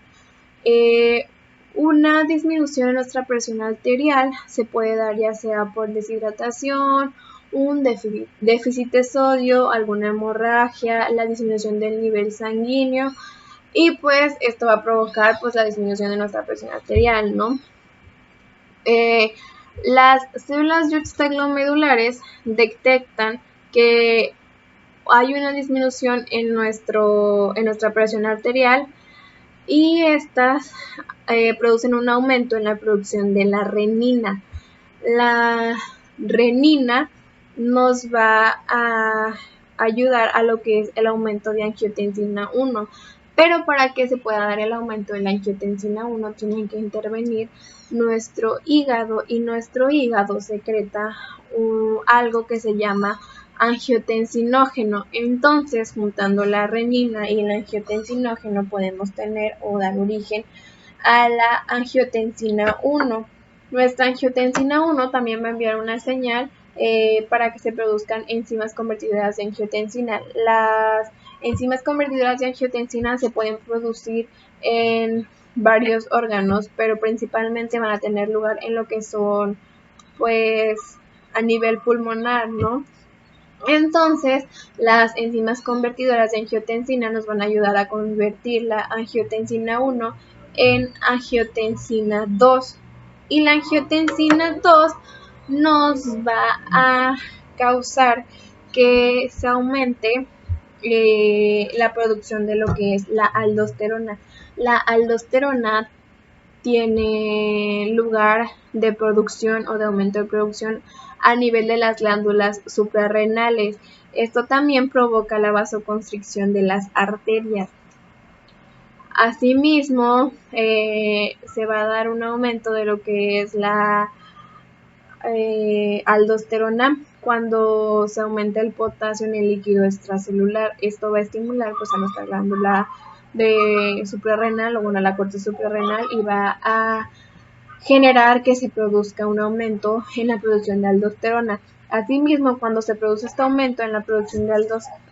Una disminución en nuestra presión arterial se puede dar ya sea por deshidratación, un déficit de sodio, alguna hemorragia, la disminución del nivel sanguíneo y pues esto va a provocar pues la disminución de nuestra presión arterial, ¿no? Las células yuxtaglomedulares detectan que hay una disminución en nuestra presión arterial y estas producen un aumento en la producción de la renina. La renina nos va a ayudar a lo que es el aumento de angiotensina 1, pero para que se pueda dar el aumento de la angiotensina 1 tiene que intervenir nuestro hígado y nuestro hígado secreta algo que se llama angiotensinógeno. Entonces, juntando la renina y el angiotensinógeno podemos tener o dar origen a la angiotensina 1. Nuestra angiotensina 1 también va a enviar una señal para que se produzcan enzimas convertidoras de angiotensina. Las enzimas convertidoras de angiotensina se pueden producir en varios órganos, pero principalmente van a tener lugar en lo que son, pues, a nivel pulmonar, ¿no? Entonces, las enzimas convertidoras de angiotensina nos van a ayudar a convertir la angiotensina 1 en angiotensina 2. Y la angiotensina 2 nos va a causar que se aumente la producción de lo que es la aldosterona. La aldosterona tiene lugar de producción o de aumento de producción a nivel de las glándulas suprarrenales. Esto también provoca la vasoconstricción de las arterias. Asimismo, se va a dar un aumento de lo que es la aldosterona cuando se aumenta el potasio en el líquido extracelular. Esto va a estimular pues a nuestra glándula de suprarrenal o bueno, la corteza suprarrenal, y va a generar que se produzca un aumento en la producción de aldosterona. Asimismo, cuando se produce este aumento en la producción de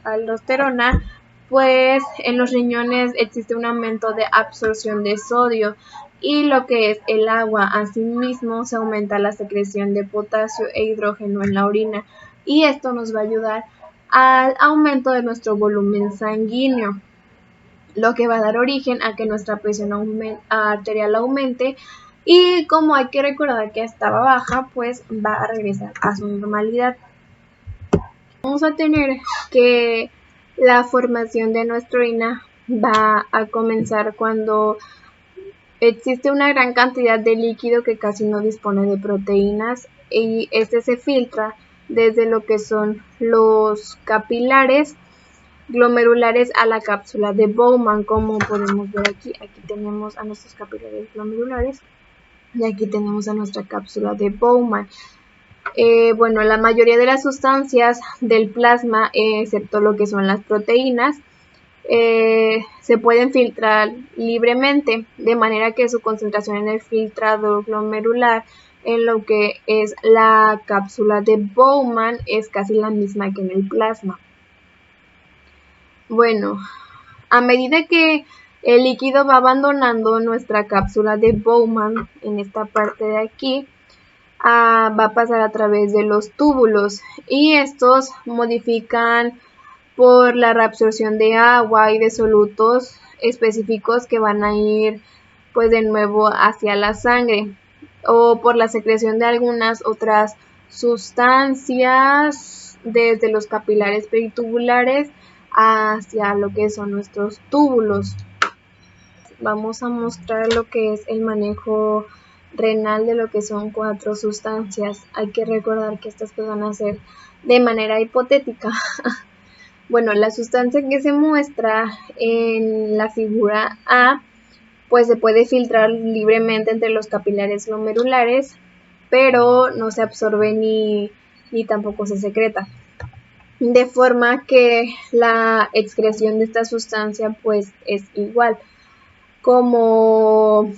aldosterona, pues en los riñones existe un aumento de absorción de sodio y lo que es el agua. Asimismo, se aumenta la secreción de potasio e hidrógeno en la orina, y esto nos va a ayudar al aumento de nuestro volumen sanguíneo, lo que va a dar origen a que nuestra presión arterial aumente, y como hay que recordar que estaba baja, pues va a regresar a su normalidad. Vamos a tener que la formación de nuestra orina va a comenzar cuando existe una gran cantidad de líquido que casi no dispone de proteínas, y este se filtra desde lo que son los capilares glomerulares a la cápsula de Bowman, como podemos ver aquí. Aquí tenemos a nuestros capilares glomerulares y aquí tenemos a nuestra cápsula de Bowman. Bueno, la mayoría de las sustancias del plasma, excepto lo que son las proteínas, se pueden filtrar libremente, de manera que su concentración en el filtrador glomerular, en lo que es la cápsula de Bowman, es casi la misma que en el plasma. Bueno, a medida que el líquido va abandonando nuestra cápsula de Bowman, en esta parte de aquí, va a pasar a través de los túbulos, y estos modifican por la reabsorción de agua y de solutos específicos que van a ir pues de nuevo hacia la sangre, o por la secreción de algunas otras sustancias desde los capilares peritubulares hacia lo que son nuestros túbulos. Vamos a mostrar lo que es el manejo renal de lo que son 4 sustancias. Hay que recordar que estas van a ser de manera hipotética. Bueno, la sustancia que se muestra en la figura A, pues se puede filtrar libremente entre los capilares glomerulares, pero no se absorbe ni tampoco se secreta, de forma que la excreción de esta sustancia pues es igual, como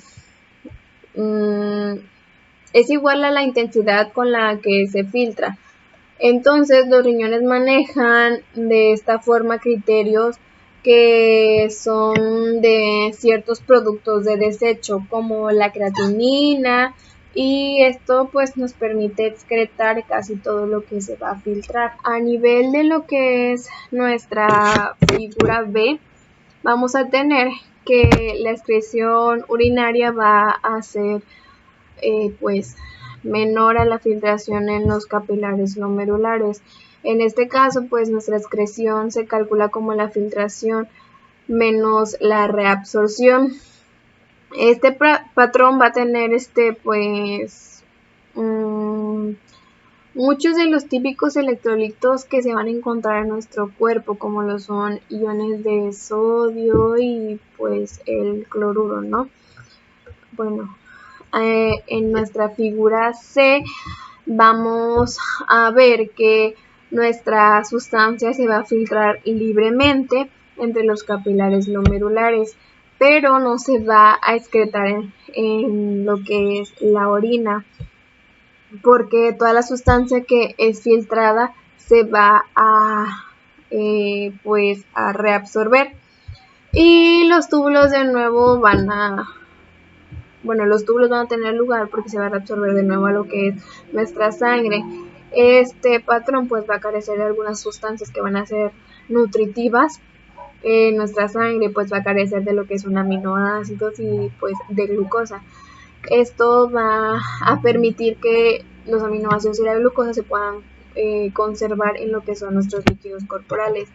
es igual a la intensidad con la que se filtra. Entonces los riñones manejan de esta forma criterios que son de ciertos productos de desecho, como la creatinina, y esto pues nos permite excretar casi todo lo que se va a filtrar. A nivel de lo que es nuestra figura B, vamos a tener que la excreción urinaria va a ser pues menor a la filtración en los capilares glomerulares. En este caso, pues nuestra excreción se calcula como la filtración menos la reabsorción. Este patrón va a tener pues muchos de los típicos electrolitos que se van a encontrar en nuestro cuerpo, como lo son iones de sodio y pues el cloruro, ¿no? Bueno, en nuestra figura C vamos a ver que nuestra sustancia se va a filtrar libremente entre los capilares glomerulares, pero no se va a excretar en lo que es la orina. porque toda la sustancia que es filtrada se va a pues a reabsorber, y los túbulos de nuevo los túbulos van a tener lugar porque se va a reabsorber de nuevo a lo que es nuestra sangre. Este patrón pues va a carecer de algunas sustancias que van a ser nutritivas. Nuestra sangre pues va a carecer de lo que es un aminoácidos y pues de glucosa. Esto va a permitir que los aminoácidos y la glucosa se puedan conservar en lo que son nuestros líquidos corporales.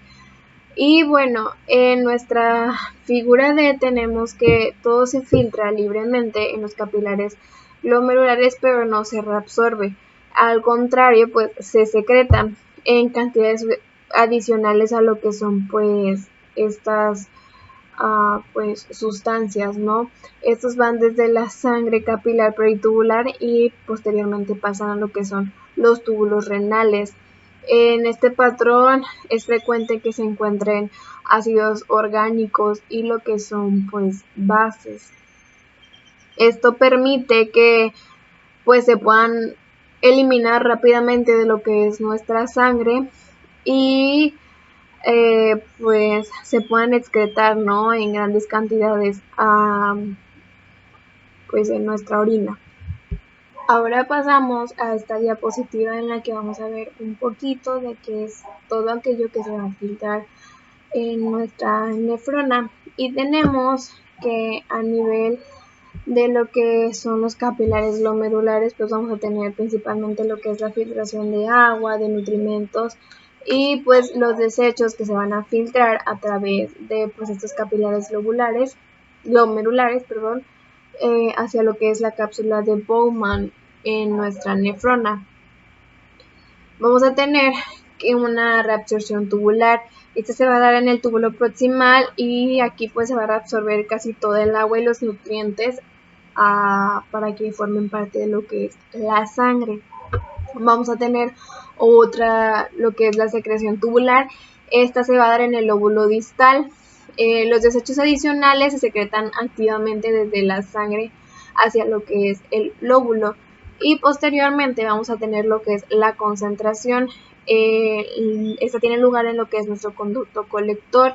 Y bueno, en nuestra figura D tenemos que todo se filtra libremente en los capilares glomerulares, pero no se reabsorbe. Al contrario, pues se secreta en cantidades adicionales a lo que son pues estas pues sustancias, ¿no? Estos van desde la sangre capilar peritubular y posteriormente pasan a lo que son los túbulos renales. En este patrón es frecuente que se encuentren ácidos orgánicos y lo que son pues bases. Esto permite que pues se puedan eliminar rápidamente de lo que es nuestra sangre y pues se puedan excretar, ¿no?, en grandes cantidades pues en nuestra orina. Ahora pasamos a esta diapositiva en la que vamos a ver un poquito de qué es todo aquello que se va a filtrar en nuestra nefrona, y tenemos que a nivel de lo que son los capilares glomerulares pues vamos a tener principalmente lo que es la filtración de agua, de nutrimentos y pues los desechos que se van a filtrar a través de pues estos capilares glomerulares, hacia lo que es la cápsula de Bowman en nuestra nefrona. Vamos a tener una reabsorción tubular. Esta se va a dar en el túbulo proximal y aquí pues se va a reabsorber casi todo el agua y los nutrientes para que formen parte de lo que es la sangre. Vamos a tener otra, lo que es la secreción tubular. Esta se va a dar en el lóbulo distal. Los desechos adicionales se secretan activamente desde la sangre hacia lo que es el lóbulo. Y posteriormente vamos a tener lo que es la concentración. Esta tiene lugar en lo que es nuestro conducto colector.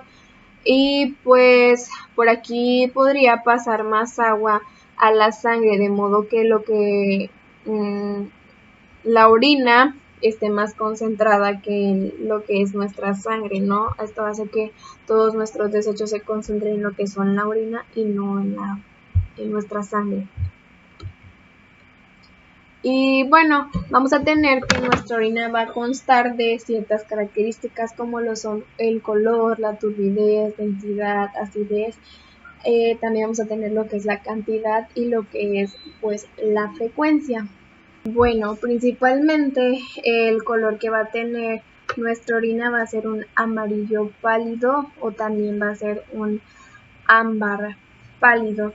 Y pues por aquí podría pasar más agua a la sangre, de modo que la orina esté más concentrada que en lo que es nuestra sangre, ¿no? Esto hace que todos nuestros desechos se concentren en lo que son la orina y no en nuestra sangre. Y bueno, vamos a tener que nuestra orina va a constar de ciertas características como lo son el color, la turbidez, densidad, acidez. También vamos a tener lo que es la cantidad y lo que es pues la frecuencia. Bueno, principalmente el color que va a tener nuestra orina va a ser un amarillo pálido o también va a ser un ámbar pálido.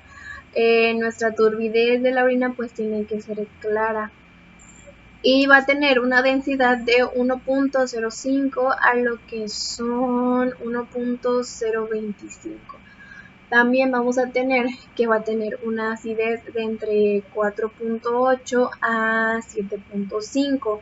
Nuestra turbidez de la orina pues tiene que ser clara y va a tener una densidad de 1.05 a lo que son 1.025. También vamos a tener que va a tener una acidez de entre 4.8 a 7.5.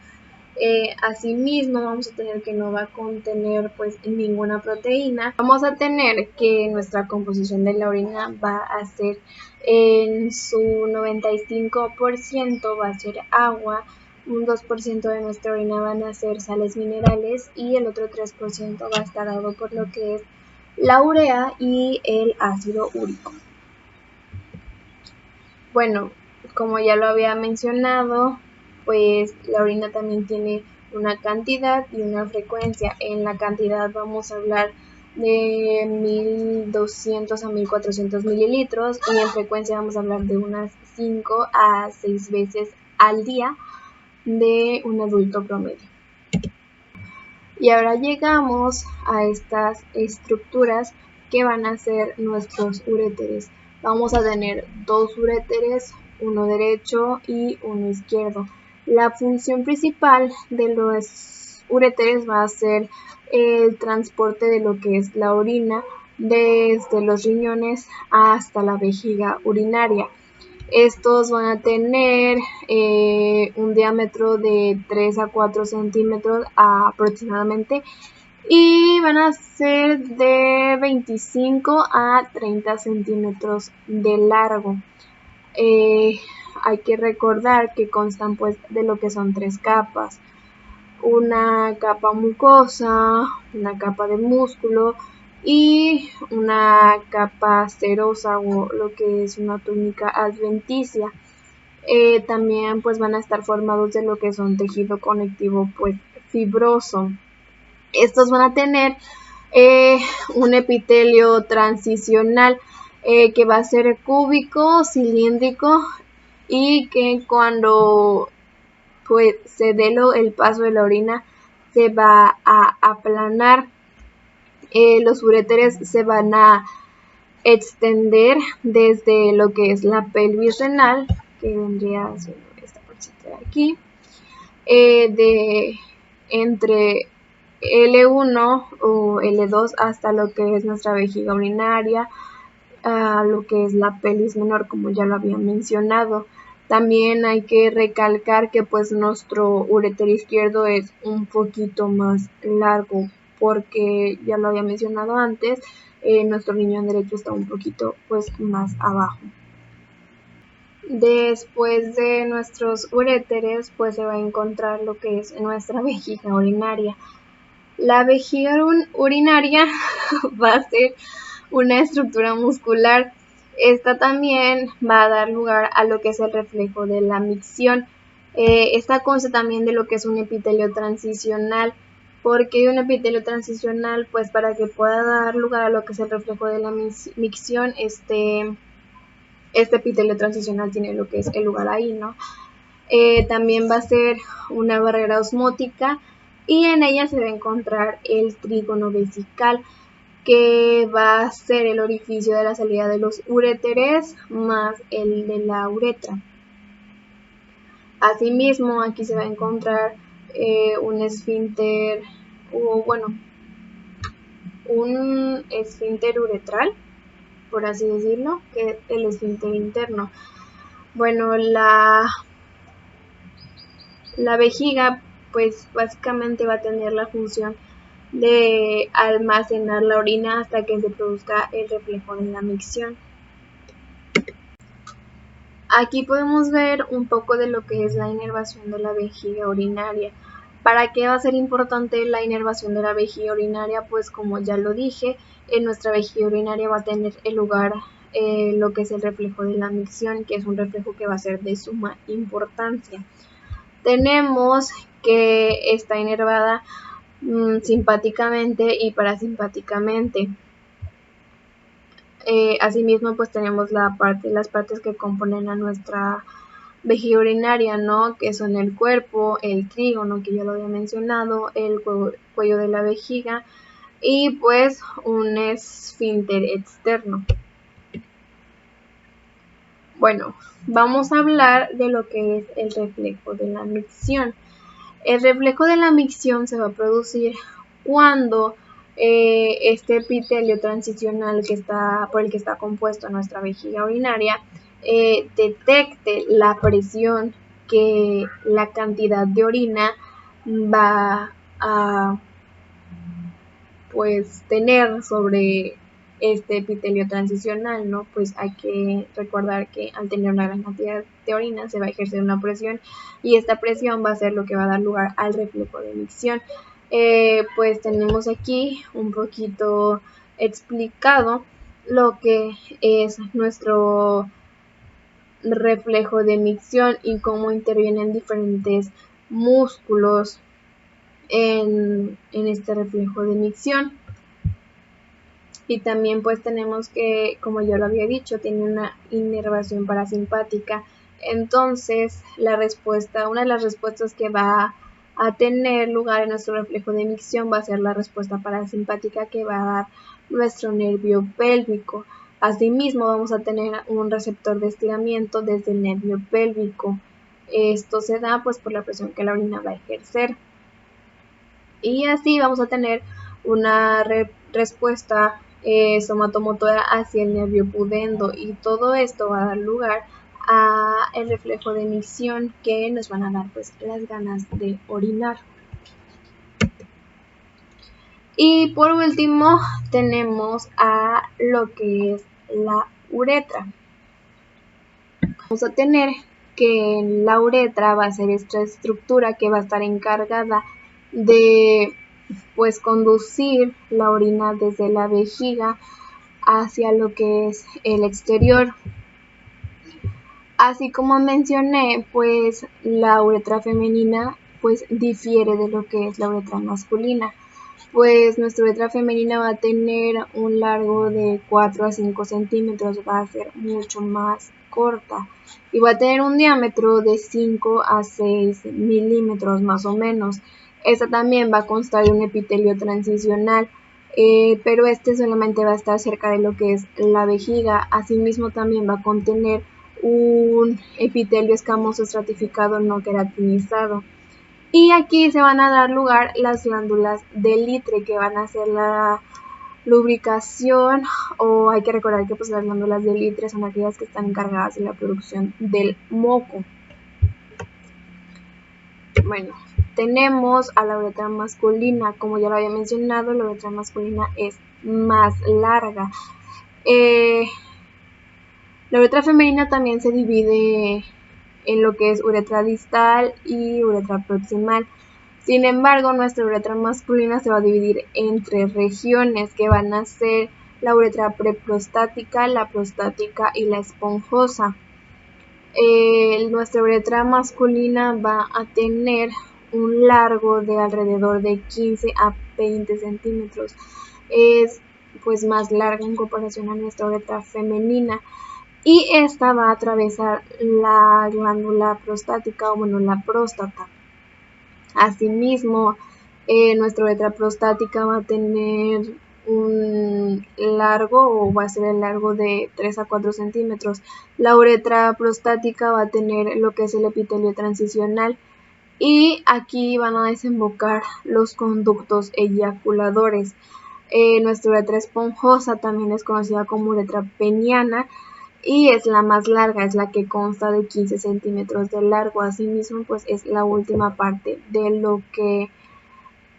Asimismo vamos a tener que no va a contener pues ninguna proteína. Vamos a tener que nuestra composición de la orina va a ser en su 95% va a ser agua, un 2% de nuestra orina van a ser sales minerales y el otro 3% va a estar dado por lo que es la urea y el ácido úrico. Bueno, como ya lo había mencionado, pues la orina también tiene una cantidad y una frecuencia. En la cantidad vamos a hablar de 1200 a 1400 mililitros y en frecuencia vamos a hablar de unas 5 a 6 veces al día de un adulto promedio. Y ahora llegamos a estas estructuras que van a ser nuestros uréteres. Vamos a tener dos uréteres, uno derecho y uno izquierdo. La función principal de los uréteres va a ser el transporte de lo que es la orina desde los riñones hasta la vejiga urinaria. Estos van a tener un diámetro de 3 a 4 centímetros aproximadamente y van a ser de 25 a 30 centímetros de largo. Hay que recordar que constan pues de lo que son 3 capas: una capa mucosa, una capa de músculo y una capa serosa, o lo que es una túnica adventicia. También pues van a estar formados de lo que son tejido conectivo pues fibroso. Estos van a tener un epitelio transicional que va a ser cúbico, cilíndrico, y que cuando pues se dé el paso de la orina se va a aplanar. Los uréteres se van a extender desde lo que es la pelvis renal, que vendría siendo esta partecita de aquí, de entre L1 o L2 hasta lo que es nuestra vejiga urinaria, a lo que es la pelvis menor, como ya lo había mencionado. También hay que recalcar que pues nuestro uréter izquierdo es un poquito más largo, porque ya lo había mencionado antes, nuestro riñón derecho está un poquito pues más abajo. Después de nuestros uréteres pues se va a encontrar lo que es nuestra vejiga urinaria. La vejiga urinaria va a ser una estructura muscular. Esta también va a dar lugar a lo que es el reflejo de la micción. Esta consta también de lo que es un epitelio transicional. ¿Por qué un epitelio transicional? Pues para que pueda dar lugar a lo que es el reflejo de la micción, este epitelio transicional tiene lo que es el lugar ahí, ¿no? También va a ser una barrera osmótica y en ella se va a encontrar el trígono vesical, que va a ser el orificio de la salida de los uréteres más el de la uretra. Asimismo, aquí se va a encontrar un esfínter, un esfínter uretral, por así decirlo, que es el esfínter interno. Bueno, la vejiga pues básicamente va a tener la función de almacenar la orina hasta que se produzca el reflejo de la micción. Aquí podemos ver un poco de lo que es la inervación de la vejiga urinaria. ¿Para qué va a ser importante la inervación de la vejiga urinaria? Pues como ya lo dije, en nuestra vejiga urinaria va a tener el lugar lo que es el reflejo de la micción, que es un reflejo que va a ser de suma importancia. Tenemos que está inervada simpáticamente y parasimpáticamente. Asimismo, pues tenemos las partes que componen a nuestra vejiga urinaria, ¿no? Que son el cuerpo, el trígono, que ya lo había mencionado, el cuello de la vejiga y pues un esfínter externo. Bueno, vamos a hablar de lo que es el reflejo de la micción. El reflejo de la micción se va a producir cuando este epitelio transicional por el que está compuesto nuestra vejiga urinaria detecte la presión que la cantidad de orina va a pues tener sobre este epitelio transicional, ¿no? Pues hay que recordar que al tener una gran cantidad de orina se va a ejercer una presión y esta presión va a ser lo que va a dar lugar al reflejo de micción. Pues tenemos aquí un poquito explicado lo que es nuestro reflejo de micción y cómo intervienen diferentes músculos en este reflejo de micción. Y también pues tenemos que, como ya lo había dicho, tiene una inervación parasimpática. Entonces una de las respuestas que va a tener lugar en nuestro reflejo de micción va a ser la respuesta parasimpática que va a dar nuestro nervio pélvico. Asimismo vamos a tener un receptor de estiramiento desde el nervio pélvico. Esto se da pues por la presión que la orina va a ejercer. Y así vamos a tener una respuesta somatomotora hacia el nervio pudendo, y todo esto va a dar lugar el reflejo de emisión, que nos van a dar pues las ganas de orinar. Y por último tenemos a lo que es la uretra. Vamos a tener que la uretra va a ser esta estructura que va a estar encargada de pues conducir la orina desde la vejiga hacia lo que es el exterior. Así como mencioné, pues la uretra femenina pues difiere de lo que es la uretra masculina. Pues nuestra uretra femenina va a tener un largo de 4 a 5 centímetros, va a ser mucho más corta y va a tener un diámetro de 5 a 6 milímetros más o menos. Esta también va a constar de un epitelio transicional, pero este solamente va a estar cerca de lo que es la vejiga. Asimismo también va a contener un epitelio escamoso estratificado no queratinizado. Y aquí se van a dar lugar las glándulas de Litre, que van a hacer la lubricación, o hay que recordar que pues las glándulas de Litre son aquellas que están encargadas de la producción del moco. Bueno, tenemos a la uretra masculina. Como ya lo había mencionado, la uretra masculina es más larga. La uretra femenina también se divide en lo que es uretra distal y uretra proximal. Sin embargo, nuestra uretra masculina se va a dividir en 3 regiones, que van a ser la uretra preprostática, la prostática y la esponjosa. Nuestra uretra masculina va a tener un largo de alrededor de 15 a 20 centímetros. Es pues más larga en comparación a nuestra uretra femenina. Y esta va a atravesar la glándula prostática, o bueno, la próstata. Asimismo, nuestra uretra prostática va a tener un largo, o va a ser el largo de 3 a 4 centímetros. La uretra prostática va a tener lo que es el epitelio transicional, y aquí van a desembocar los conductos eyaculadores. Nuestra uretra esponjosa también es conocida como uretra peniana y es la más larga, es la que consta de 15 centímetros de largo. Asimismo, pues es la última parte de lo que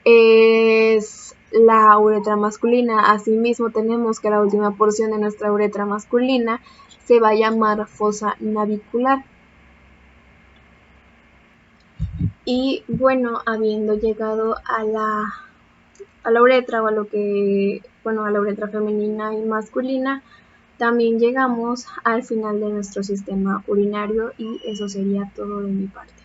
es la uretra masculina. Asimismo, tenemos que la última porción de nuestra uretra masculina se va a llamar fosa navicular. Y bueno, habiendo llegado a la uretra, o a lo que, bueno, a la uretra femenina y masculina, también llegamos al final de nuestro sistema urinario, y eso sería todo de mi parte.